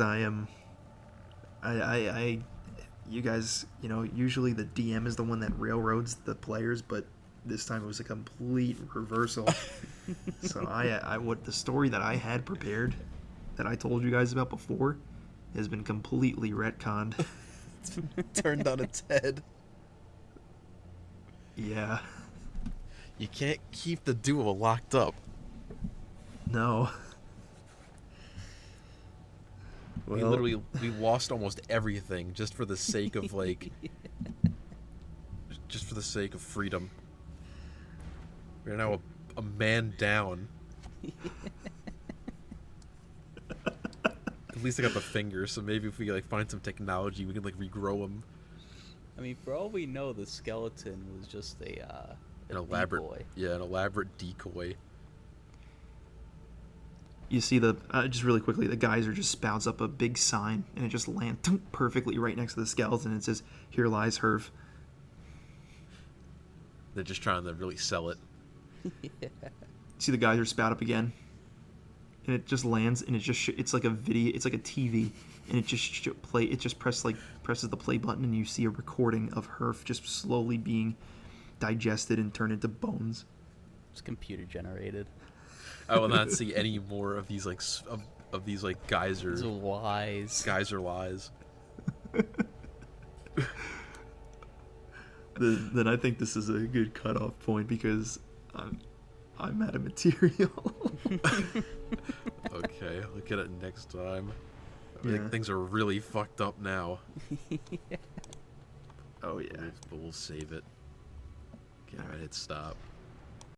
Speaker 2: you guys, usually the DM is the one that railroads the players, but this time it was a complete reversal. So I what the story that I had prepared, that I told you guys about before, has been completely retconned.
Speaker 1: Turned on its head.
Speaker 2: Yeah.
Speaker 1: You can't keep the duo locked up.
Speaker 2: No.
Speaker 1: We lost almost everything just for the sake of just for the sake of freedom. We're now a man down. At least I got the fingers, so maybe if we find some technology, we can regrow them.
Speaker 4: I mean, for all we know, the skeleton was just an
Speaker 1: elaborate
Speaker 4: decoy.
Speaker 1: Yeah, an elaborate decoy.
Speaker 2: You see just really quickly, the geyser just spouts up a big sign, and it just lands perfectly right next to the skeleton. It says, "Here lies Hurf."
Speaker 1: They're just trying to really sell it.
Speaker 4: Yeah.
Speaker 2: See the geyser spout up again, and it just lands, and it's like a video, it's like a TV, and it just it just presses the play button, and you see a recording of Hurf just slowly being digested and turned into bones.
Speaker 4: It's computer generated.
Speaker 1: I will not see any more of these of these geyser
Speaker 4: These are lies.
Speaker 1: Geyser lies.
Speaker 2: Then I think this is a good cutoff point because I'm out of material.
Speaker 1: Okay, look at it next time. I
Speaker 2: Yeah.
Speaker 1: think things are really fucked up now.
Speaker 2: Oh yeah.
Speaker 1: But we'll save it. Okay, I'm gonna hit stop.